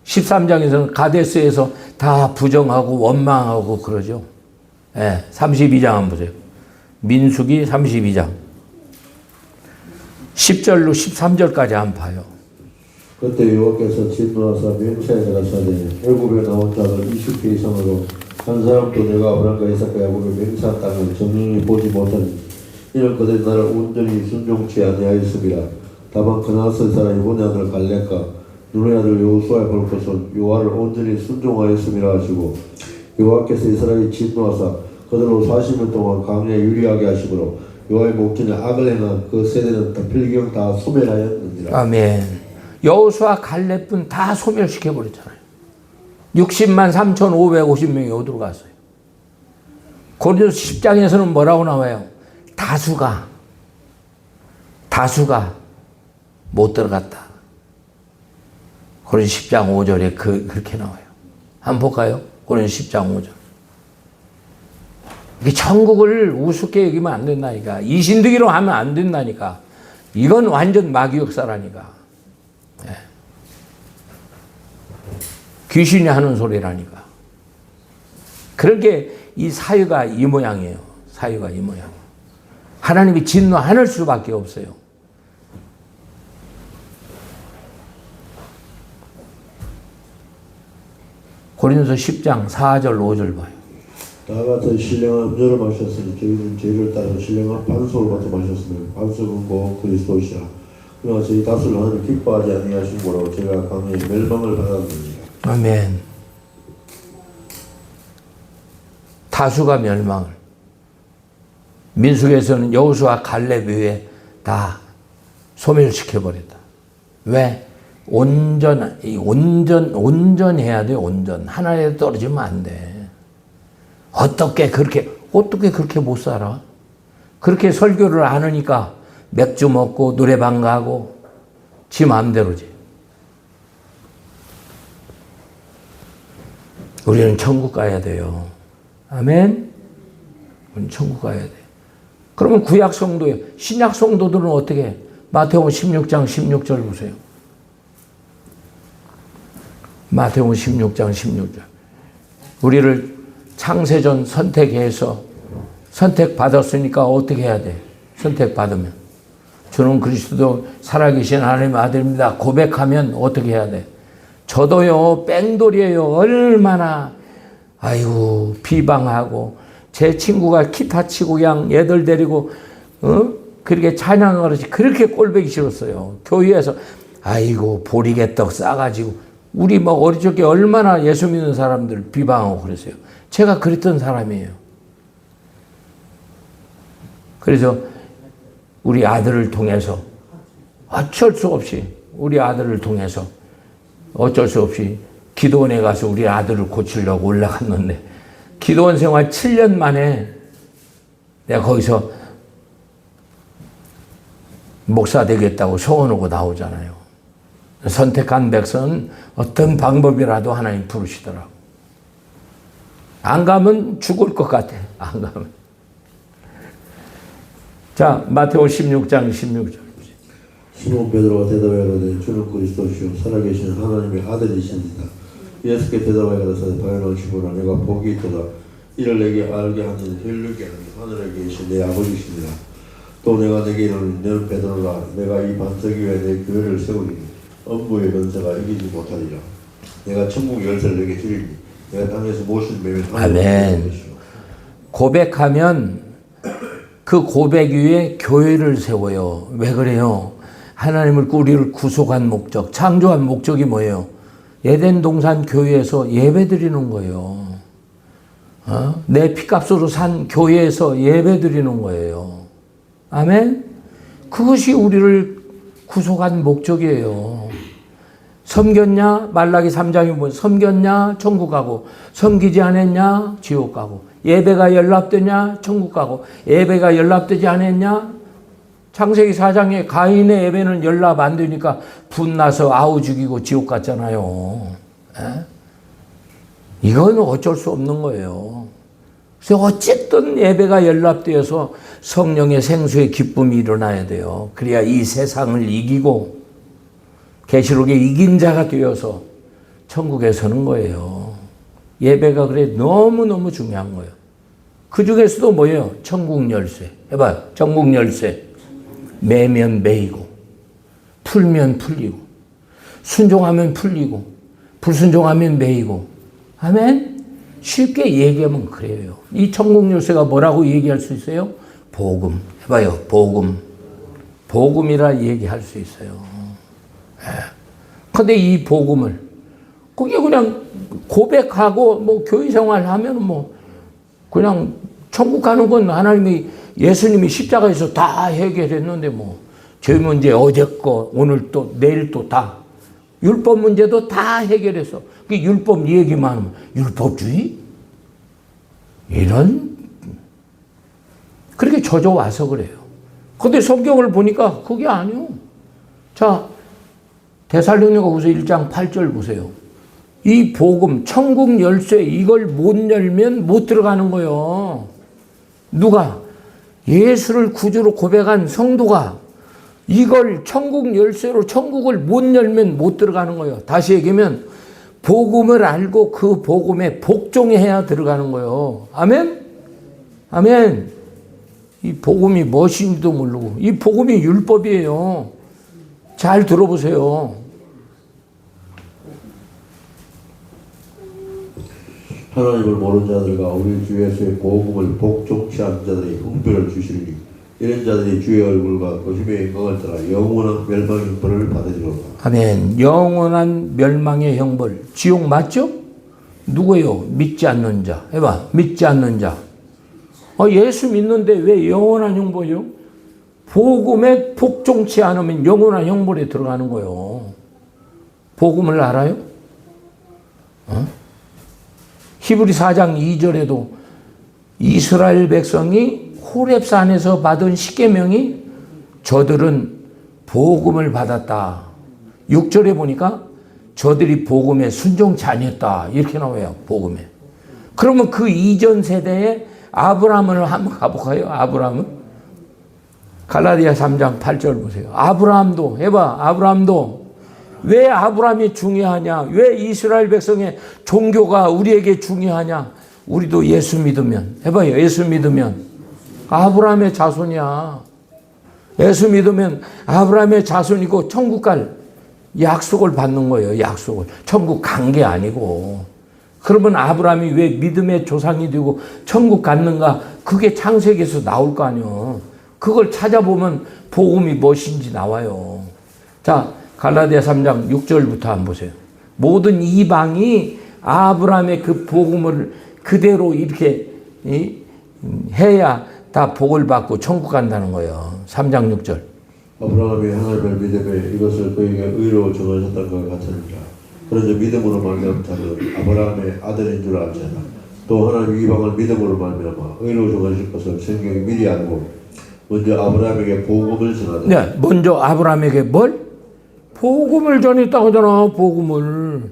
13장에서는 가데스에서 다 부정하고 원망하고 그러죠. 예, 32장 한번 보세요. 민수기 32장 10절로 13절까지 한번 봐요. 그때 여호와께서 진노하사 맹세에 가라사대 애굽에 나온 자들 20개 이상으로 한 사람도 내가 아브람과 이삭과 야곱을 맹세한 땅을 정령히 보지 못하니 이는 그들 나를 온전히 순종치 아니하였음이라. 다만 그나스 사람 이분의 아들 갈렙과 눈의 아들 여호수아의 볼 것은 여호와를 온전히 순종하였음이라 하시고 여호와께서 이스라엘이 진노하사 그들로 40년 동안 광야에 유리하게 하시므로 여호와의 목전에 악을 행한 그 세대는 다 필경 다 소멸하였느니라. 아멘. 여호수아 갈렙뿐 다 소멸시켜 버렸잖아요. 60만 3,550명이 어디로 갔어요? 고린도서 10장에서는 뭐라고 나와요? 다수가 못 들어갔다. 고린도서 10장 5절에 그렇게 나와요. 한번 볼까요? 고린도서 10장 5절. 이게 천국을 우습게 여기면 안 된다니까. 이신득이로 하면 안 된다니까. 이건 완전 마귀 역사라니까. 네. 귀신이 하는 소리라니까. 그렇게 이 사유가 이 모양이에요. 사유가 이 모양. 하나님이 진노할 수밖에 없어요. 고린도서 10장 4절 5절 봐요. 다 같은 신령한 음료를 마셨으니 저희는 죄를 따라 신령한 반석을 받아 마셨으며 반석은 곧 그리스도시라. 그러나 저희 다수를 하나님 기뻐하지 아니하신 거로 제가 강에 멸망을 받았느니라. 아멘. 다수가 멸망을. 민수기에서는 여호수아 갈렙 외에 다 소멸시켜버렸다. 왜? 온전해야 돼, 온전. 하나님에 떨어지면 안 돼. 어떻게 그렇게 못 살아? 그렇게 설교를 안 하니까 맥주 먹고 노래방 가고 지 마음대로지. 우리는 천국 가야 돼요. 아멘? 우리는 천국 가야 돼. 그러면 구약 성도예요. 신약 성도들은 어떻게 해? 마태복음 16장 16절 보세요. 마태복음 16장 16절. 우리를 창세전 선택해서 선택받았으니까 어떻게 해야 돼? 선택받으면 저는 그리스도 살아계신 하나님의 아들입니다. 고백하면 어떻게 해야 돼? 저도요, 뺑돌이에요. 얼마나, 아이고, 비방하고, 제 친구가 기타 치고 그냥 애들 데리고, 그렇게 찬양하듯이 그렇게 꼴보기 싫었어요. 교회에서, 아이고, 보리개떡 싸가지고, 우리 막 어릴 적에 얼마나 예수 믿는 사람들 비방하고 그랬어요. 제가 그랬던 사람이에요. 그래서 우리 아들을 통해서 어쩔 수 없이 우리 아들을 통해서 어쩔 수 없이 기도원에 가서 우리 아들을 고치려고 올라갔는데 기도원 생활 7년 만에 내가 거기서 목사 되겠다고 소원하고 나오잖아요. 선택한 백성은 어떤 방법이라도 하나님 부르시더라고. 안 가면 죽을 것 같아. 안 가면. 자, 마태복음 16장 16절. 시몬 베드로가 대답하여 이르되 주는 그리스도시요 살아계신 하나님의 아들이십니다. 예수께 대답하여 가라사대 바요나 시몬아 내가 복이 있도다. 이를 내게 알게 하는 혈육이 아닌 하늘에 계신 내 아버지십니다. 또 내가 내게 이르노니 너는 베드로라 내가 이 반석 위에 내 교회를 세우리니 엄부의 권세가 이기지 못하리라. 내가 천국 열쇠를 내게 주리니 내가 땅에서 무엇을 매면 아멘. 고백하면 그 고백 위에 교회를 세워요. 왜 그래요? 하나님을 우리를 구속한 목적, 창조한 목적이 뭐예요? 에덴 동산 교회에서 예배 드리는 거예요. 내 피값으로 산 교회에서 예배 드리는 거예요. 아멘? 그것이 우리를 구속한 목적이에요. 섬겼냐? 말라기 3장에 보면 섬겼냐? 천국 가고 섬기지 않았냐? 지옥 가고 예배가 연락되냐? 천국 가고 예배가 연락되지 않았냐? 창세기 4장에 가인의 예배는 연락 안 되니까 분나서 아우 죽이고 지옥 갔잖아요. 이건 어쩔 수 없는 거예요. 그래서 어쨌든 예배가 연락되어서 성령의 생수의 기쁨이 일어나야 돼요. 그래야 이 세상을 이기고 계시록에 이긴 자가 되어서 천국에 서는 거예요. 예배가 그래 너무너무 중요한 거예요. 그 중에서도 뭐예요? 천국 열쇠. 해봐요. 천국 열쇠. 매면 매이고 풀면 풀리고 순종하면 풀리고 불순종하면 매이고. 아멘? 쉽게 얘기하면 그래요. 이 천국 열쇠가 뭐라고 얘기할 수 있어요? 복음. 해봐요. 복음. 복음이라 얘기할 수 있어요. 근데 이 복음을 그게 그냥 고백하고 뭐 교회 생활하면 뭐 그냥 천국 가는 건 하나님이 예수님이 십자가에서 다 해결했는데 뭐 죄 문제 어제 거 오늘 또 내일 또 다 율법 문제도 다 해결했어. 그 율법 얘기만 하면 율법주의? 이런 그렇게 젖어와서 그래요. 근데 성경을 보니까 그게 아니요. 자, 데살로니가후서 1장 8절 보세요. 이 복음, 천국 열쇠 이걸 못 열면 못 들어가는 거예요. 누가? 예수를 구주로 고백한 성도가 이걸 천국 열쇠로 천국을 못 열면 못 들어가는 거예요. 다시 얘기하면 복음을 알고 그 복음에 복종해야 들어가는 거예요. 아멘? 아멘. 이 복음이 무엇인지도 모르고 이 복음이 율법이에요. 잘 들어보세요. 하나님을 모르는 자들과 우리 주 예수의 복음을 복종치 않는 자들이 흥별을 주시리니 이런 자들이 주의 얼굴과 그 힘의 영광을 따라 영원한 멸망의 형벌을 받으리로다. 아멘. 영원한 멸망의 형벌. 지옥 맞죠? 누구예요? 믿지 않는 자. 해봐. 믿지 않는 자. 예수 믿는데 왜 영원한 형벌이요? 복음에 복종치 않으면 영원한 형벌에 들어가는 거예요. 복음을 알아요? 히브리 4장 2절에도 이스라엘 백성이 호렙산에서 받은 십계명이 저들은 복음을 받았다. 6절에 보니까 저들이 복음에 순종치 아니었다. 이렇게 나와요. 복음에. 그러면 그 이전 세대에 아브라함을 한번 가볼까요? 아브라함은? 갈라디아 3장 8절 보세요. 아브라함도 해봐. 아브라함도 왜 아브라함이 중요하냐? 왜 이스라엘 백성의 종교가 우리에게 중요하냐? 우리도 예수 믿으면 해봐요. 예수 믿으면 아브라함의 자손이야. 예수 믿으면 아브라함의 자손이고 천국 갈 약속을 받는 거예요. 약속을. 천국 간 게 아니고. 그러면 아브라함이 왜 믿음의 조상이 되고 천국 갔는가? 그게 창세기에서 나올 거 아니에요. 그걸 찾아보면 복음이 무엇인지 나와요. 자, 갈라디아 3장 6절부터 한번 보세요. 모든 이방이 아브라함의 그 복음을 그대로 이렇게 해야 다 복을 받고 천국 간다는 거예요. 3장 6절. 아브라함이 하나님을 믿음에 이것을 그에게 의로 정하셨던 것 같으니라. 그런데 믿음으로 말미암은 자는 아브라함의 아들인 줄 알잖아. 또 하나님 이방을 믿음으로 말미암아 의로 정하실 것을 성경이 미리 알고 먼저 아브라함에게 복음을 전하다. 네, 먼저 아브라함에게 뭘? 복음을 전했다고 하잖아. 복음을.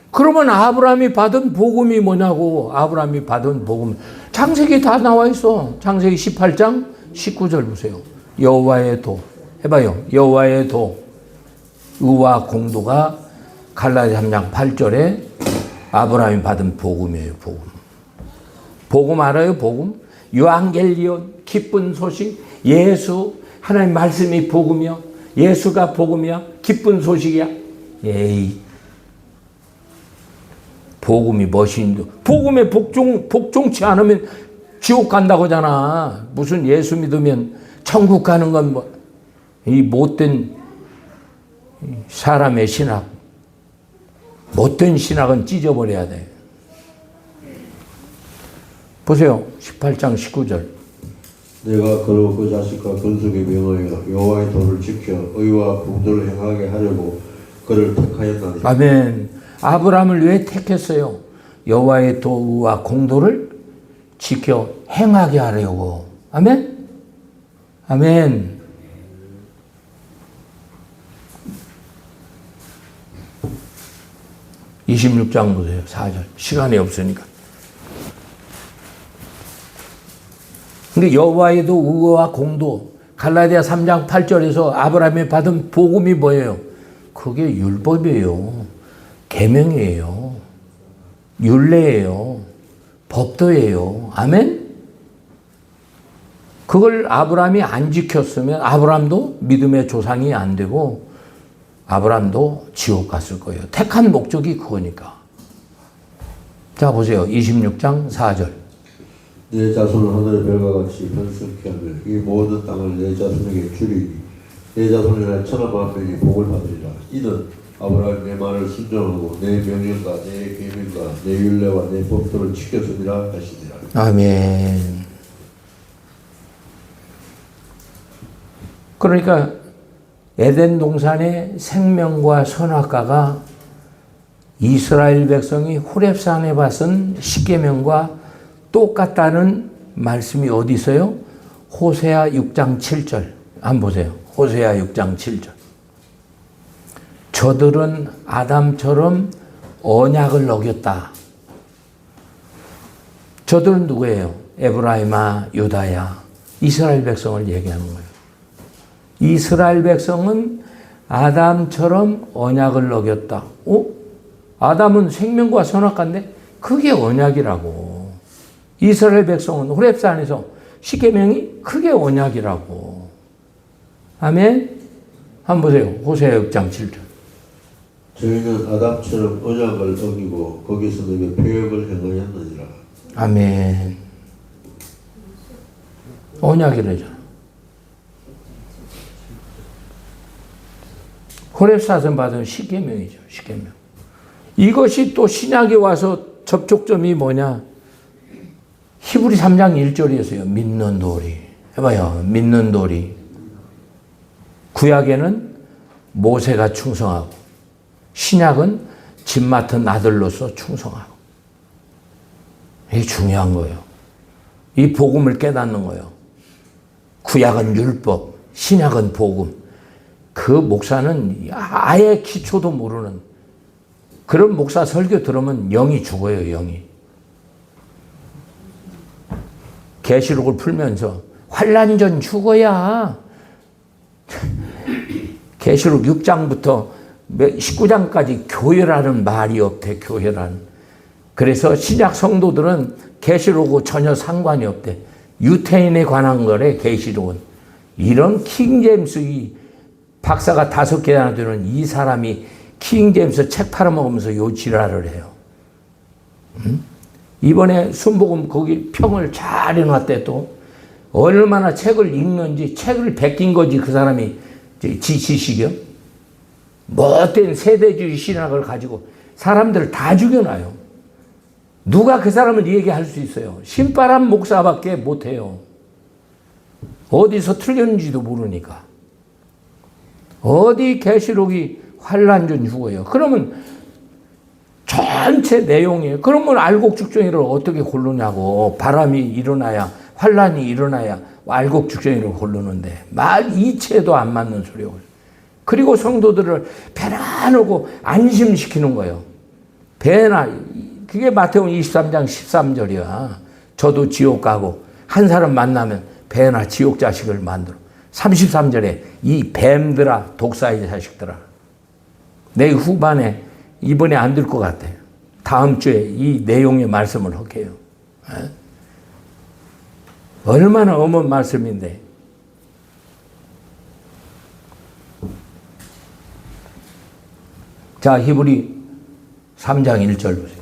그러면 아브라함이 받은 복음이 뭐냐고. 아브라함이 받은 복음. 창세기 다 나와 있어. 창세기 18장 19절 보세요. 여호와의 도. 해봐요. 여호와의 도. 의와 공도가 갈라디아 3장 8절에 아브라함이 받은 복음이에요. 복음. 복음 알아요? 복음? 유앙겔리온, 기쁜 소식. 예수, 하나님 말씀이 복음이요. 예수가 복음이야. 기쁜 소식이야. 에이. 복음이 무엇인데? 복음에 복종치 않으면 지옥 간다고 하잖아. 무슨 예수 믿으면 천국 가는 건 뭐, 이 못된 사람의 신학. 못된 신학은 찢어버려야 돼. 보세요. 18장 19절. 내가 그로 그 자식과 건속에 명하여 여호와의 도를 지켜 의와 공도를 행하게 하려고 그를 택하였나니. 아멘. 아브라함을 왜 택했어요? 여호와의 도와 공도를 지켜 행하게 하려고. 아멘. 아멘. (26장) 보세요. 4절. 시간이 없으니까. 근데 여호와의 도 의와 공도, 갈라디아 3장 8절에서 아브라함이 받은 복음이 뭐예요? 그게 율법이에요. 계명이에요. 율례예요. 법도예요. 아멘? 그걸 아브라함이 안 지켰으면 아브라함도 믿음의 조상이 안 되고 아브라함도 지옥 갔을 거예요. 택한 목적이 그거니까. 자, 보세요. 26장 4절. 내 자손을 하늘의 별과 같이 번성케 하며 이 모든 땅을 내 자손에게 주리니 내 자손이나 천하 만민이 복을 받으리라. 이는 아브라함이 내 말을 순종하고 내 명령과 내 계명과 내 율례와 내 법도를 지켰으리라 하시니라. 아멘. 그러니까 에덴 동산의 생명과 선악과가 이스라엘 백성이 호렙산에 받은 십계명과 똑같다는 말씀이 어디 있어요? 호세아 6장 7절. 한번 보세요. 호세아 6장 7절. 저들은 아담처럼 언약을 어겼다. 저들은 누구예요? 에브라임아, 유다야, 이스라엘 백성을 얘기하는 거예요. 이스라엘 백성은 아담처럼 언약을 어겼다. 아담은 생명과 선악과인데 그게 언약이라고. 이스라엘 백성은 호렙산에서 십계명이 그게 언약이라고. 아멘. 한번 보세요. 호세아 6장 7절. 저희는 아담처럼 언약을 어기고 거기서 내게 표역을 행하였느니라. 아멘. 언약이래잖아. 호렙산에서 받은 십계명이죠. 십계명. 이것이 또 신약에 와서 접촉점이 뭐냐? 히브리 3장 1절이었어요. 믿는 도리. 해봐요. 믿는 도리. 구약에는 모세가 충성하고 신약은 집 맡은 아들로서 충성하고. 이게 중요한 거예요. 이 복음을 깨닫는 거예요. 구약은 율법, 신약은 복음. 그 목사는 아예 기초도 모르는 그런 목사 설교 들으면 영이 죽어요. 영이. 계시록을 풀면서 환난 전 죽어야 계시록 6장부터 19장까지 교회라는 말이 없대. 교회라는. 그래서 신약 성도들은 계시록하고 전혀 상관이 없대. 유태인에 관한 거래. 계시록은. 이런 킹제임스 이 박사가 5개나 되는 이 사람이 킹제임스 책 팔아먹으면서 요 지랄을 해요. 이번에 순복음 거기 평을 잘 해놨대. 또 얼마나 책을 읽는지, 책을 베낀 거지 그 사람이 지식이요. 못된 세대주의 신학을 가지고 사람들을 다 죽여놔요. 누가 그 사람을 얘기할 수 있어요? 신바람 목사밖에 못해요. 어디서 틀렸는지도 모르니까. 어디 계시록이 환란 중 죽어요. 그러면 전체 내용이에요. 그러면 알곡죽정이를 어떻게 고르냐고. 바람이 일어나야, 환란이 일어나야 알곡죽정이를 고르는데 말 이체도 안 맞는 소리고. 그리고 성도들을 배나누고 안심시키는 거예요. 배나, 그게 마태복음 23장 13절이야. 저도 지옥 가고 한 사람 만나면 배나 지옥 자식을 만들어. 33절에 이 뱀들아, 독사의 자식들아. 내 후반에 이번에 안 될 것 같아요. 다음 주에 이 내용의 말씀을 할게요. 얼마나 엄한 말씀인데. 자, 히브리 3장 1절 보세요.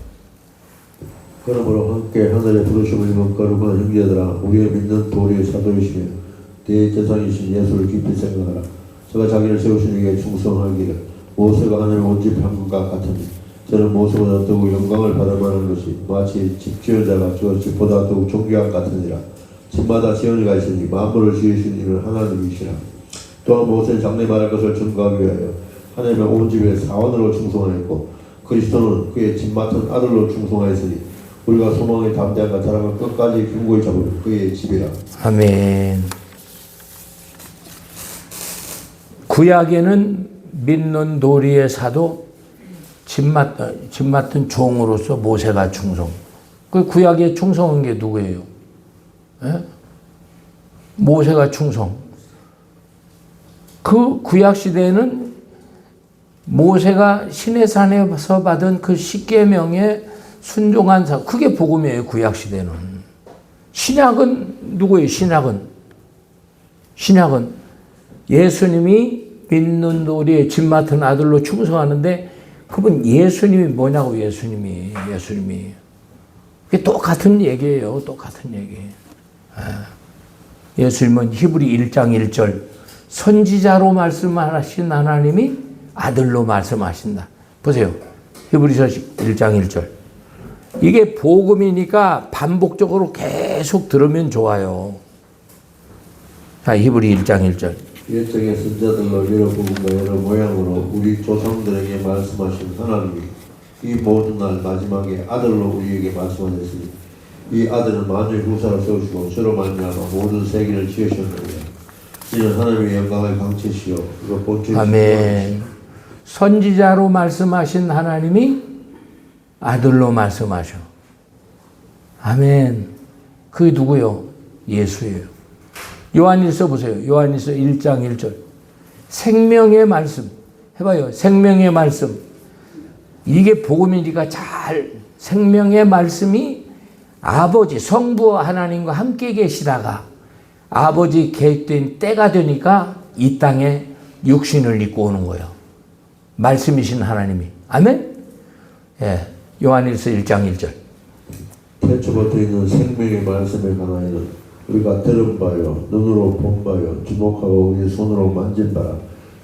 그러므로 함께 하늘의 부르심을 입은 거룩한 형제들아, 우리의 믿는 도리의 사도이시며 대제사장이신 예수를 깊이 생각하라. 저가 자기를 세우신 이에게 충성하기를 모세가 하늘의 온집 향과 같으니 저는 모세보다 더욱 영광을 받을 만한 것이 마치 집지어자가 저 집보다 더욱 존귀한 같으니라. 집마다 지연이가 있으니 만물을 지으신 이는 하나님이시라. 또한 모세는 장래 말할 것을 증거하기 위하여 하나님의 온 집에 사원으로 충성하였고 그리스도는 그의 집 맡은 아들로 충성하였으니 우리가 소망의 담대함과 자랑을 끝까지 견고히 잡은 그의 집이라. 아멘. 구약에는 믿는 도리의 사도, 집 맡은 종으로서 모세가 충성. 그 구약에 충성한 게 누구예요? 예? 모세가 충성. 그 구약 시대에는 모세가 시내산에서 받은 그 10계명에 순종한 사, 그게 복음이에요. 구약 시대는. 신약은 누구예요? 신약은 예수님이 믿는 도리에 집 맡은 아들로 충성하는데 그분 예수님이 뭐냐고. 예수님이 그게 똑같은 얘기예요. 똑같은 얘기. 예수님은 히브리 1장 1절 선지자로 말씀하신 하나님이 아들로 말씀하신다. 보세요. 히브리서 1장 1절. 이게 복음이니까 반복적으로 계속 들으면 좋아요. 자, 히브리 1장 1절. 옛적의 선자들로 여러 부분과 여러 모양으로 우리 조상들에게 말씀하신 하나님이 이 모든 날 마지막에 아들로 우리에게 말씀하셨으니 이 아들은 만유의 후사로 세우시고 저로 말미암아 모든 세계를 지으셨느니라. 이는 하나님의 영광을 강체시오 그가 본체이시오. 아멘. 선지자로 말씀하신 하나님이 아들로 말씀하셔. 아멘. 그게 누구요? 예수예요. 요한일서 보세요. 요한일서 1장 1절. 생명의 말씀. 해봐요. 생명의 말씀. 이게 복음이니까 잘 생명의 말씀이 아버지 성부와 하나님과 함께 계시다가 아버지 계획된 때가 되니까 이 땅에 육신을 입고 오는 거예요. 말씀이신 하나님이. 아멘? 예. 요한일서 1장 1절. 태초부터 있는 생명의 말씀에 관하여는 우리가 들은 바요, 눈으로 본 바요, 주목하고 우리 손으로 만진 바라.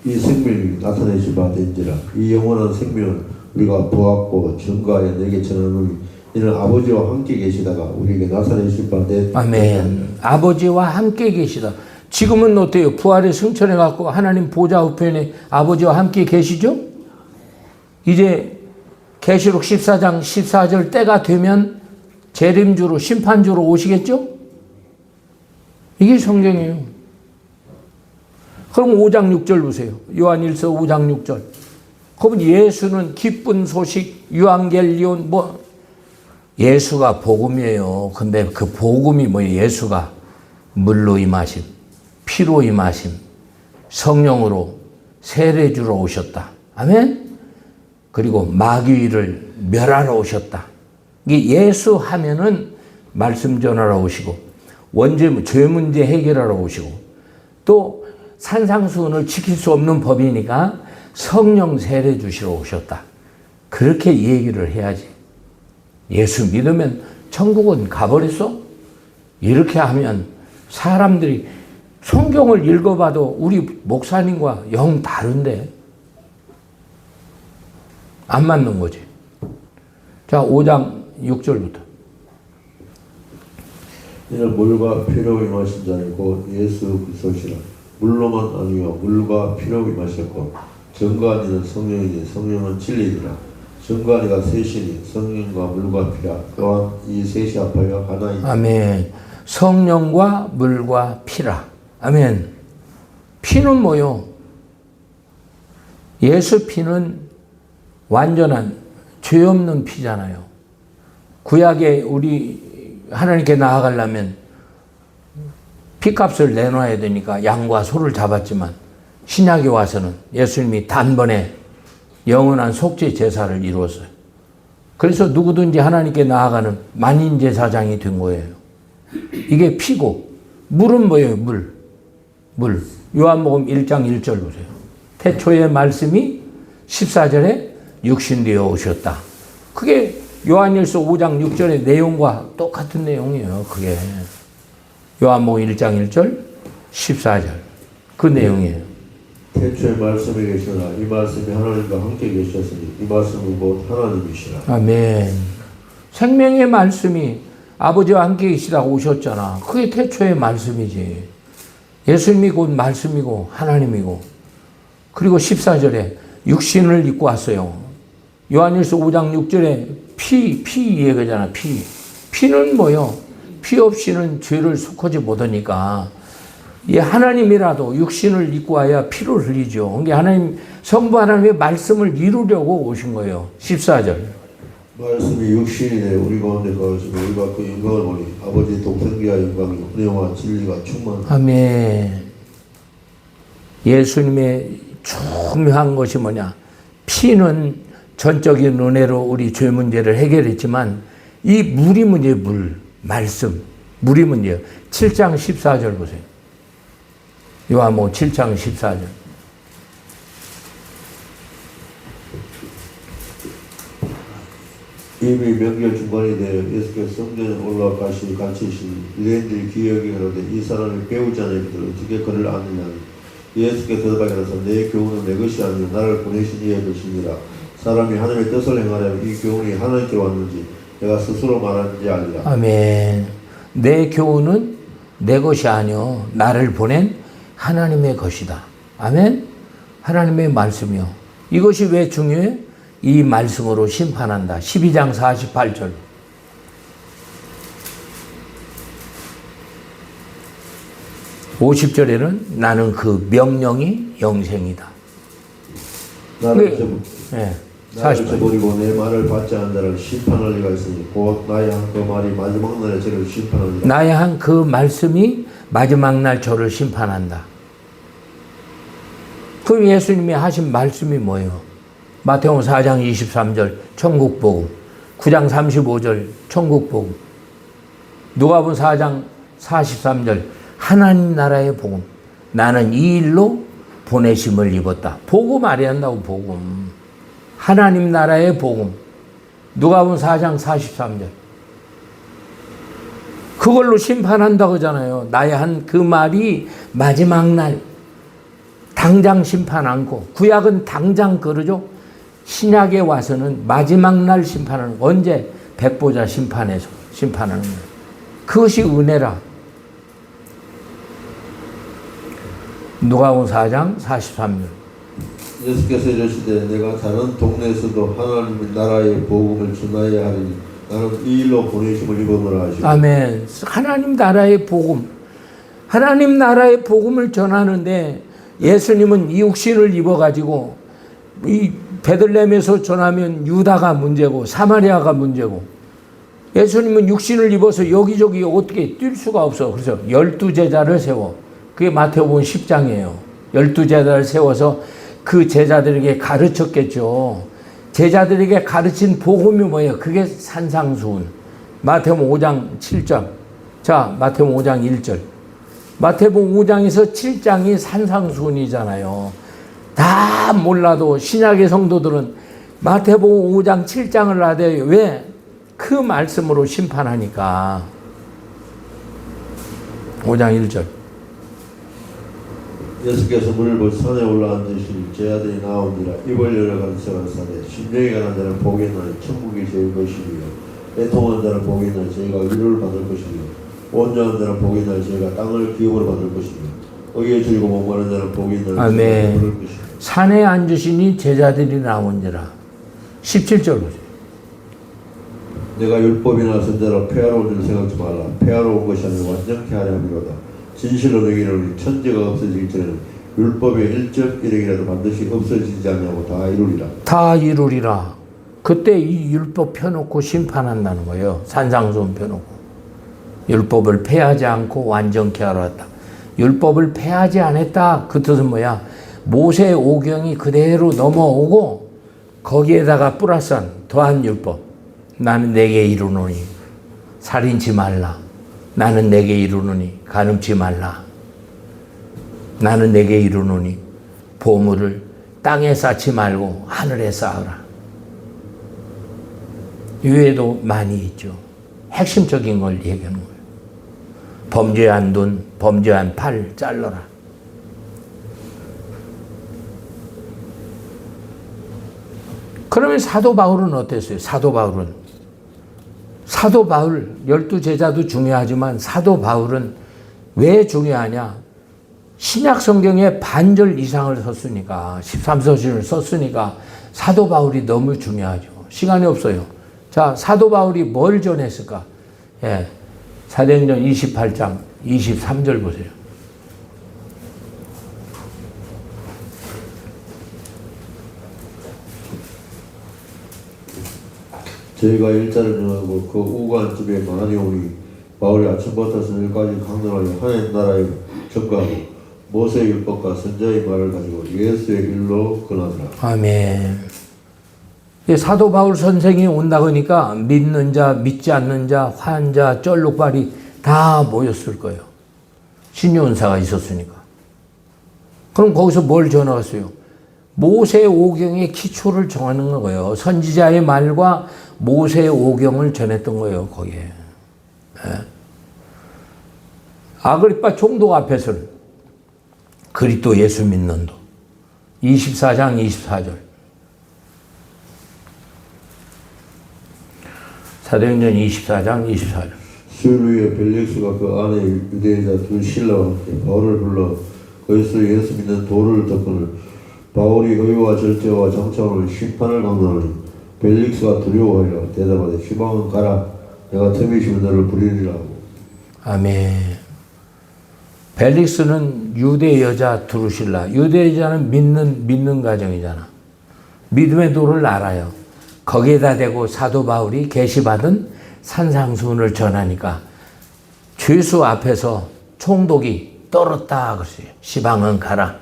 이 생명이 나타내신 바 된지라. 이 영원한 생명은 우리가 보았고 증거하여 내게 전하노니 이는 아버지와 함께 계시다가 우리에게 나타내신 바 된. 아멘. 아버지와 함께 계시다. 지금은 어때요? 부활에 승천해 갖고 하나님 보좌 우편에 아버지와 함께 계시죠? 이제 계시록 14장 14절 때가 되면 재림주로 심판주로 오시겠죠? 이게 성경이에요. 그럼 5장 6절 보세요. 요한일서 5장 6절. 그럼 예수는 기쁜 소식, 유앙겔리온 예수가 복음이에요. 근데 그 복음이 뭐예요? 예수가 물로 임하심, 피로 임하심, 성령으로 세례주로 오셨다. 아멘? 그리고 마귀를 멸하러 오셨다. 이게 예수 하면은 말씀 전하러 오시고, 죄 문제 해결하러 오시고, 또 산상수훈을 지킬 수 없는 법이니까 성령 세례 주시러 오셨다. 그렇게 얘기를 해야지. 예수 믿으면 천국은 가버렸어? 이렇게 하면 사람들이 성경을 읽어봐도 우리 목사님과 영 다른데 안 맞는 거지. 자, 5장 6절부터. 이는 물과 피로 임하신 자니 곧 예수 그리스도시라. 물로만 아니요 물과 피로 임하셨고 정관이는 성령이니 성령은 진리니라. 정관이가 셋이니 성령과 물과 피라. 또한 이 셋이 합하여 하나이다. 아멘. 성령과 물과 피라. 아멘. 피는 뭐요? 예수 피는 완전한 죄 없는 피잖아요. 구약에 우리 하나님께 나아가려면 피값을 내놔야 되니까 양과 소를 잡았지만 신약에 와서는 예수님이 단번에 영원한 속죄 제사를 이루었어요. 그래서 누구든지 하나님께 나아가는 만인 제사장이 된 거예요. 이게 피고, 물은 뭐예요? 물. 요한복음 1장 1절 보세요. 태초의 말씀이 14절에 육신되어 오셨다. 그게 요한일서 5장 6절의 내용과 똑같은 내용이에요. 그게 요한복음 1장 1절 14절 그 내용이에요. 태초의 말씀에 계시나 이 말씀이 하나님과 함께 계셨으니 이 말씀은 곧 하나님이시라. 아멘. 생명의 말씀이 아버지와 함께 계시다고 오셨잖아. 그게 태초의 말씀이지. 예수님이 곧 말씀이고 하나님이고. 그리고 14절에 육신을 입고 왔어요. 요한일서 5장 6절에 피 얘기잖아. 피는 뭐요? 피 없이는 죄를 속하지 못하니까 이 하나님이라도 육신을 입고 와야 피를 흘리죠. 그러니까 하나님, 성부 하나님의 말씀을 이루려고 오신 거예요. 14절. 말씀이 육신이 되 우리 가운데 거하시고 우리가 그 영광을 보니 아버지 독생자의 영광이고 은혜와 진리가 충만하다. 아멘. 예수님의 중요한 것이 뭐냐? 피는 전적인 은혜로 우리 죄 문제를 해결했지만 이 물이 문제예요. 말씀. 물이 문제예요. 7장 14절 보세요. 요한복음 7장 14절. 이미 명절 중간이 되어 예수께서 성전에 올라와 같이 갇히시니 유대인들이 기억이 하는데 이 사람이 배우지 않은 이들 어떻게 그를 아느냐니 예수께서 대답하기로서 내 교훈은 내 것이 아니요 나를 보내신 이의 것이니라. 사람이 하나님의 뜻을 행하려면 이 교훈이 하나님께 왔는지 내가 스스로 말하는지 알리라. 아멘. 내 교훈은 내 것이 아니요 나를 보낸 하나님의 것이다. 아멘. 하나님의 말씀이요. 이것이 왜 중요해? 이 말씀으로 심판한다. 12장 48절. (50절에는) 나는 그 명령이 영생이다. 나를 저버리고 내 말을 받지 않은 자를 심판할 리가 있으니 곧 나의 한 그 말이 마지막 날에 저를 심판하리라. 나의 한 그 말씀이 마지막 날 저를 심판한다. 그 예수님이 하신 말씀이 뭐예요? 마태복음 4장 23절 천국복음, 9장 35절 천국복음, 누가복음 4장 43절 하나님 나라의 복음. 나는 이 일로 보내심을 입었다. 복음 알아야 한다고. 복음. 하나님 나라의 복음. 누가복음 4장 43절. 그걸로 심판한다고 하잖아요. 나의 한 그 말이 마지막 날 당장 심판 않고, 구약은 당장 그러죠. 신약에 와서는 마지막 날 심판하는, 언제? 백보자 심판에서 심판하는 거예요. 그것이 은혜라. 누가복음 4장 43절. 예수께서 이르시되 내가 다른 동네에서도 하나님의 나라의 복음을 전하여야 하리니 나는 이 일로 보내심을 입었노라 하시고. 아멘. 하나님 나라의 복음. 하나님 나라의 복음을 전하는데 예수님은 이 육신을 입어가지고 이 베들레헴에서 전하면 유다가 문제고 사마리아가 문제고, 예수님은 육신을 입어서 여기저기 어떻게 뛸 수가 없어. 그래서 12제자를 세워. 그게 마태복음 10장이에요. 12제자를 세워서 그 제자들에게 가르쳤겠죠. 제자들에게 가르친 복음이 뭐예요? 그게 산상수훈. 마태복음 5장 7절. 자, 마태복음 5장 1절. 마태복음 5장에서 7장이 산상수훈이잖아요. 다 몰라도 신약의 성도들은 마태복음 5장 7장을 알아요. 왜? 그 말씀으로 심판하니까. 5장 1절. 예수께서 문을 볼 산에 올라앉으시니 제 아들이 나오니라. 입을 열어 가르쳐가사대 심령이 가난 자는 복이 있나니 천국이 저희 것이며 애통한 자는 복이 있나니 저희가 위로를 받을 것이며 온전한 자는 복이 있나니 저희가 땅을 기업으로 받을 것이며 의에 줄이고 목마른 자는 복이 있나니 아멘. 받을 것이며 산에 앉으시니 제자들이 나오니라. 17절 보세요. 내가 율법이나 선자로 폐하러 온 줄 생각지 말라. 폐하러 온 것이 아니라 완전케 하려 함이로다. 진실로 너희는 천지가 없어지기 전에는 율법의 1.1핵이라도 반드시 없어지지 않냐고 다 이루리라. 다 이루리라. 그때 이 율법 펴놓고 심판한다는 거예요. 산상수훈 펴놓고. 율법을 폐하지 않고 완전케 하러 왔다. 율법을 폐하지 않았다. 그 뜻은 뭐야? 모세 오경이 그대로 넘어오고 거기에다가 플러스한 더한 율법. 나는 내게 이루노니 살인치 말라. 나는 내게 이루노니 간음치 말라. 나는 내게 이루노니 보물을 땅에 쌓지 말고 하늘에 쌓으라. 이외에도 많이 있죠. 핵심적인 걸 얘기하는 거예요. 범죄한 눈, 범죄한 팔 잘라라. 그러면 사도 바울은 어땠어요? 사도 바울 12제자도 중요하지만 사도 바울은 왜 중요하냐? 신약 성경에 반절 이상을 썼으니까 13서신을 썼으니까 사도 바울이 너무 중요하죠. 시간이 없어요. 자, 사도 바울이 뭘 전했을까? 예, 사도행전 28장 23절 보세요. 저희가 일자를 정하고 그 오간 집에 많이 오니 바울이 아침부터 저녁까지 강론하여 하나님 나라에 전가하고 모세의 율법과 선자의 말을 가지고 예수의 일로 권하더라. 아멘. 사도 바울 선생이 온다 그러니까 믿는 자, 믿지 않는 자, 환자, 쩔룩발이 다 모였을 거예요. 신유은사가 있었으니까. 그럼 거기서 뭘 전하겠어요? 모세 오경의 기초를 정하는 거예요. 선지자의 말과 모세 오경을 전했던 거예요, 거기에. 예. 아그리파 총독 앞에서는 그리스도 예수 믿는 도. 24장 24절. 사도행전 24장 24절. 수요일 후에 벨릭스가 그 안에 유대인자 두 신라와 함께 바울을 불러 거기서 예수 믿는 도를 덮거늘 바울이 의와 절제와 장차오는 심판을 강론하니 벨릭스가 두려워하여 대답하되 시방은 가라 내가 틈이 있으면 너를 부리리라 하고. 아멘. 벨릭스는 유대 여자 두루실라. 유대 여자는 믿는 가정이잖아. 믿음의 도를 알아요. 거기에다 대고 사도 바울이 계시받은 산상수훈을 전하니까 죄수 앞에서 총독이 떨었다 그랬어요. 시방은 가라.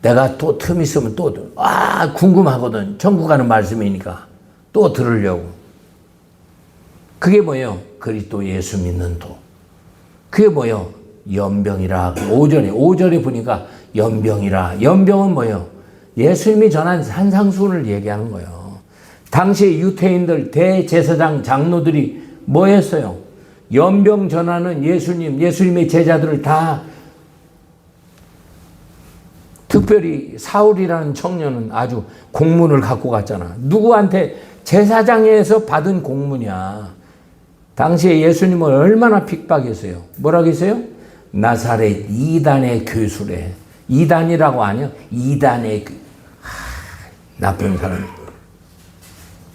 내가 또 틈 있으면 또 궁금하거든. 천국 가는 말씀이니까 또 들으려고. 그게 뭐예요? 그리스도 예수 믿는 도. 그게 뭐예요? 연병이라. 오절에 보니까 연병이라. 연병은 뭐예요? 예수님이 전한 산상수훈을 얘기하는 거예요. 당시 유태인들 대제사장 장로들이 뭐 했어요? 연병 전하는 예수님의 제자들을 다, 특별히 사울이라는 청년은 아주 공문을 갖고 갔잖아. 누구한테? 제사장에서 받은 공문이야. 당시에 예수님을 얼마나 핍박했어요. 뭐라고 했어요? 나사렛 이단의 교수래. 이단이라고 아니요? 이단의 나쁜 사람.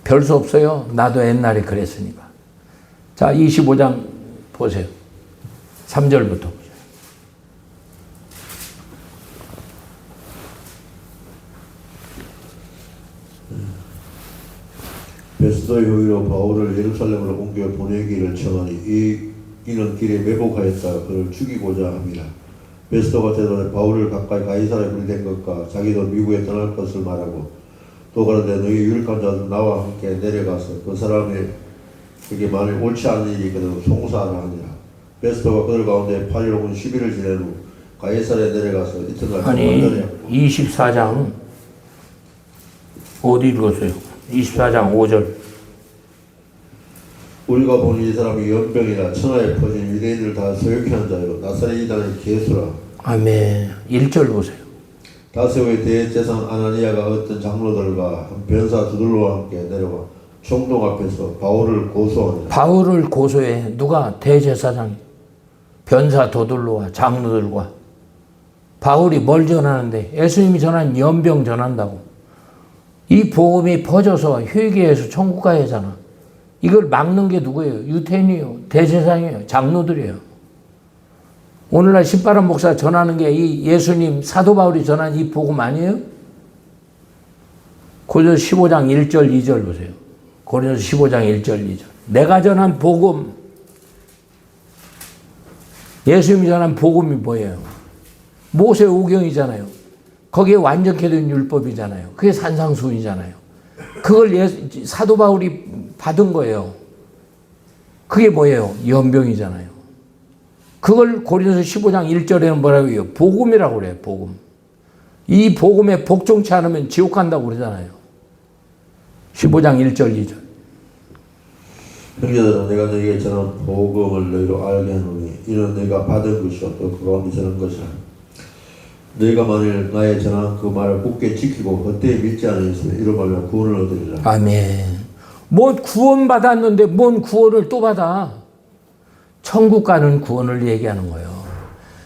별 수 없어요. 나도 옛날에 그랬으니까. 자, 25장 보세요. 3절부터 보세요. 베스도의 후위로 바울을 예루살렘으로 옮겨 보내기를 청하니 이는 길에 매복하였다 그를 죽이고자 합니다. 베스도가 대답해 바울을 가까이 가이사랴에 불된 것과 자기도 미국에 떠날 것을 말하고 또 그런데 너희 유력한 자들 나와 함께 내려가서 그 사람에게 만일 옳지 않은 일이 있거든 송사하라 하니라. 베스토가 그들 가운데 8일로군 10일을 지낸 후 가이사랴에 내려가서 이튿날 아니 만나려 24장 어디 읽었어요? 24장 5절. 우리가 보니 이 사람이 연병이라 천하에 퍼진 유대인들을 다 소욕케 한 자요 나사렛 이단의 개수라. 아멘. 1절 보세요. 다세오의 대제사장 아나니아가 어떤 장로들과 한 변사 두들로와 함께 내려와 총독 앞에서 바울을 고소하니라. 바울을 고소해. 누가? 대제사장이. 변사 도들로와 장로들과. 바울이 뭘 전하는데? 예수님이 전한 연병 전한다고. 이 복음이 퍼져서 회개해서 천국 가야 하잖아. 이걸 막는 게 누구예요? 유태인이요. 대제사장이에요. 장로들이에요. 오늘날 신바람 목사 전하는 게 이 예수님 사도 바울이 전한 이 복음 아니에요? 고린도서 15장 1절 2절 보세요. 고린도서 15장 1절 2절. 내가 전한 복음, 예수님이 전한 복음이 뭐예요? 모세 오경이잖아요. 거기에 완전케 된 율법이잖아요. 그게 산상수훈이잖아요. 그걸 사도 바울이 받은 거예요. 그게 뭐예요? 연병이잖아요. 그걸 고린도서 15장 1절에는 뭐라고 해요? 복음이라고 그래요. 복음. 이 복음에 복종치 않으면 지옥 간다고 그러잖아요. 15장 1절 2절. 형제들아 내가 너희에게 전한 복음을 너희로 알게 하노니 이는 너희가 받은 것이요 또 그 가운데 전한 것이라. 너희가 만일 나의 전한 그 말을 굳게 지키고 헛되이 믿지 않으면 이로 말하면 구원을 얻으리라. 아멘. 뭐 구원 받았는데 뭔 구원을 또 받아? 천국 가는 구원을 얘기하는 거예요.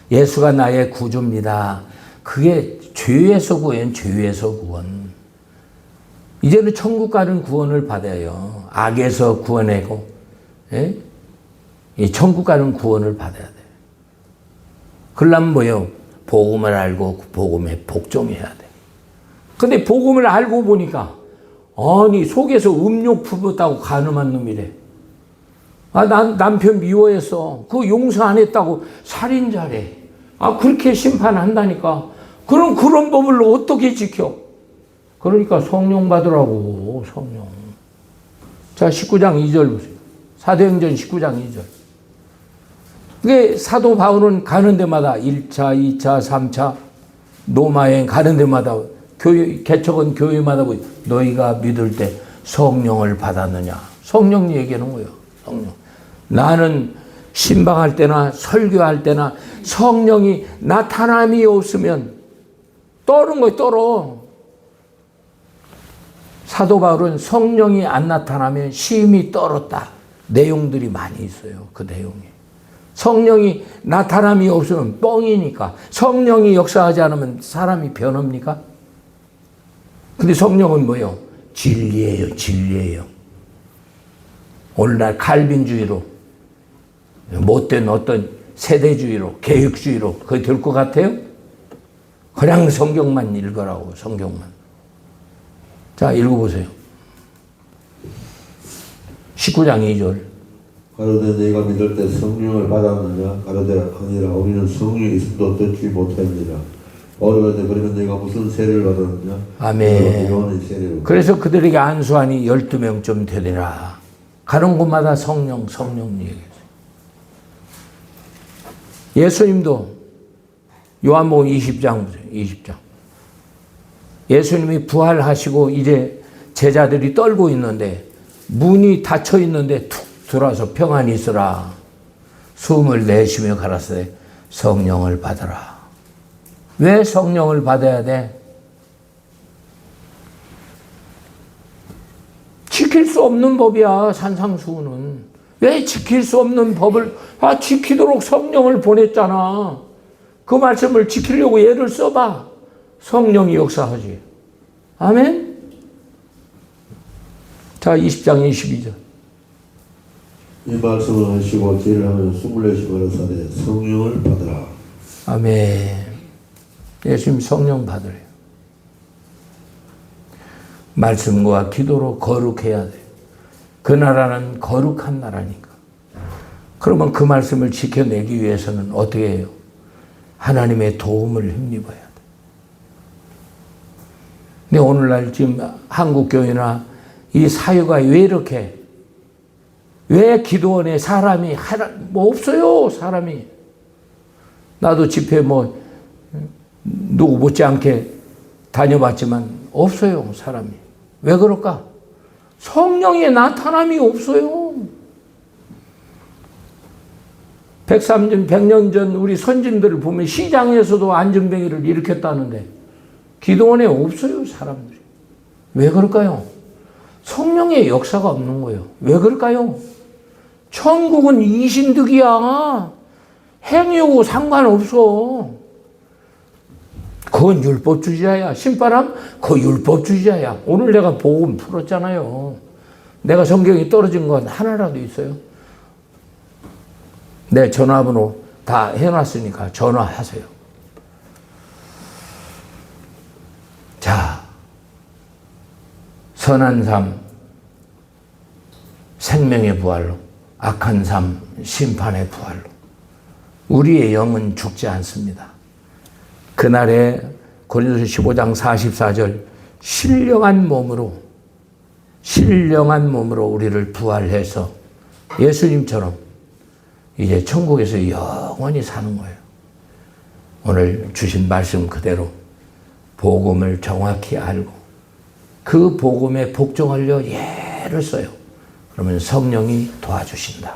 예수가 나의 구주입니다. 그게 죄에서 구원, 죄에서 구원. 이제는 천국 가는 구원을 받아요. 악에서 구원하고, 예? 이 천국 가는 구원을 받아야 돼요. 그러려면 뭐예요? 복음을 알고 복음에 복종해야 돼. 근데 복음을 알고 보니까, 아니, 속에서 음욕 품었다고 간음한 놈이래. 아, 난 남편 미워했어. 그거 용서 안 했다고 살인자래. 아, 그렇게 심판한다니까. 그럼 그런 법을 어떻게 지켜? 그러니까 성령 받으라고, 성령. 자, 19장 2절 보세요. 사도행전 19장 2절. 그게 사도 바울은 가는 데마다 1차, 2차, 3차, 노마행 가는 데마다 교회, 개척은 교회마다 너희가 믿을 때 성령을 받았느냐. 성령 얘기하는 거예요. 성령. 나는 신방할 때나 설교할 때나 성령이 나타남이 없으면 떠는 거예요, 떨어. 사도 바울은 성령이 안 나타나면 심히 떨었다. 내용들이 많이 있어요, 그 내용이. 성령이 나타남이 없으면 뻥이니까. 성령이 역사하지 않으면 사람이 변합니까? 근데 성령은 뭐예요? 진리예요, 진리예요. 오늘날 칼빈주의로 못된 어떤 세대주의로 계획주의로 그게 될 것 같아요? 그냥 성경만 읽으라고, 성경만. 자, 읽어보세요. 19장 2절. 가로되 너희가 믿을 때 성령을 받았느냐? 가로되 아니라 우리는 성령이 있음도 듣지 못하니라. 바울이 그러면 너희가 무슨 세례를 받았느냐? 아멘. 그래서 그들에게 안수하니 12명쯤 되리라. 가는 곳마다 성령, 성령 얘기했어요. 예수님도 요한복음 20장 보세요. 20장. 예수님이 부활하시고 이제 제자들이 떨고 있는데 문이 닫혀 있는데 툭 들어와서 평안히 있으라. 숨을 내쉬며 가라사대 성령을 받아라. 왜 성령을 받아야 돼? 지킬 수 없는 법이야, 산상수훈은. 왜 지킬 수 없는 법을 지키도록 성령을 보냈잖아. 그 말씀을 지키려고 얘를 써봐. 성령이 역사하지. 아멘? 자, 20장 22절. 이 말씀을 하시고 제를 하면 숨을 내쉬고 가라사대 성령을 받으라. 아멘. 예수님 성령 받으래요. 말씀과 기도로 거룩해야 돼. 그 나라는 거룩한 나라니까. 그러면 그 말씀을 지켜내기 위해서는 어떻게 해요? 하나님의 도움을 힘입어야 돼. 근데 오늘날 지금 한국교회나 이 사회가 왜 이렇게 왜 기도원에 사람이 뭐 없어요, 사람이. 나도 집회 뭐 누구 못지않게 다녀봤지만 없어요, 사람이. 왜 그럴까? 성령의 나타남이 없어요. 100년 전 우리 선진들을 보면 시장에서도 안전뱅이를 일으켰다는데 기도원에 없어요, 사람들이. 왜 그럴까요? 성령의 역사가 없는 거예요. 왜 그럴까요? 천국은 이신득이야. 행위하고 상관없어. 그건 율법주의자야. 신바람? 그거 율법주의자야. 오늘 내가 복음 풀었잖아요. 내가 성경이 떨어진 건 하나라도 있어요. 내 전화번호 다 해놨으니까 전화하세요. 자, 선한 삶, 생명의 부활로, 악한 삶, 심판의 부활로. 우리의 영은 죽지 않습니다. 그날에 고린도서 15장 44절 신령한 몸으로 우리를 부활해서 예수님처럼 이제 천국에서 영원히 사는 거예요. 오늘 주신 말씀 그대로 복음을 정확히 알고 그 복음에 복종하려 예를 써요. 그러면 성령이 도와주신다.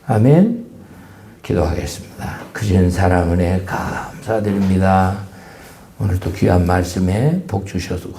아멘. 기도하겠습니다. 크신 사랑 은혜 감사드립니다. 오늘도 귀한 말씀에 복 주셔서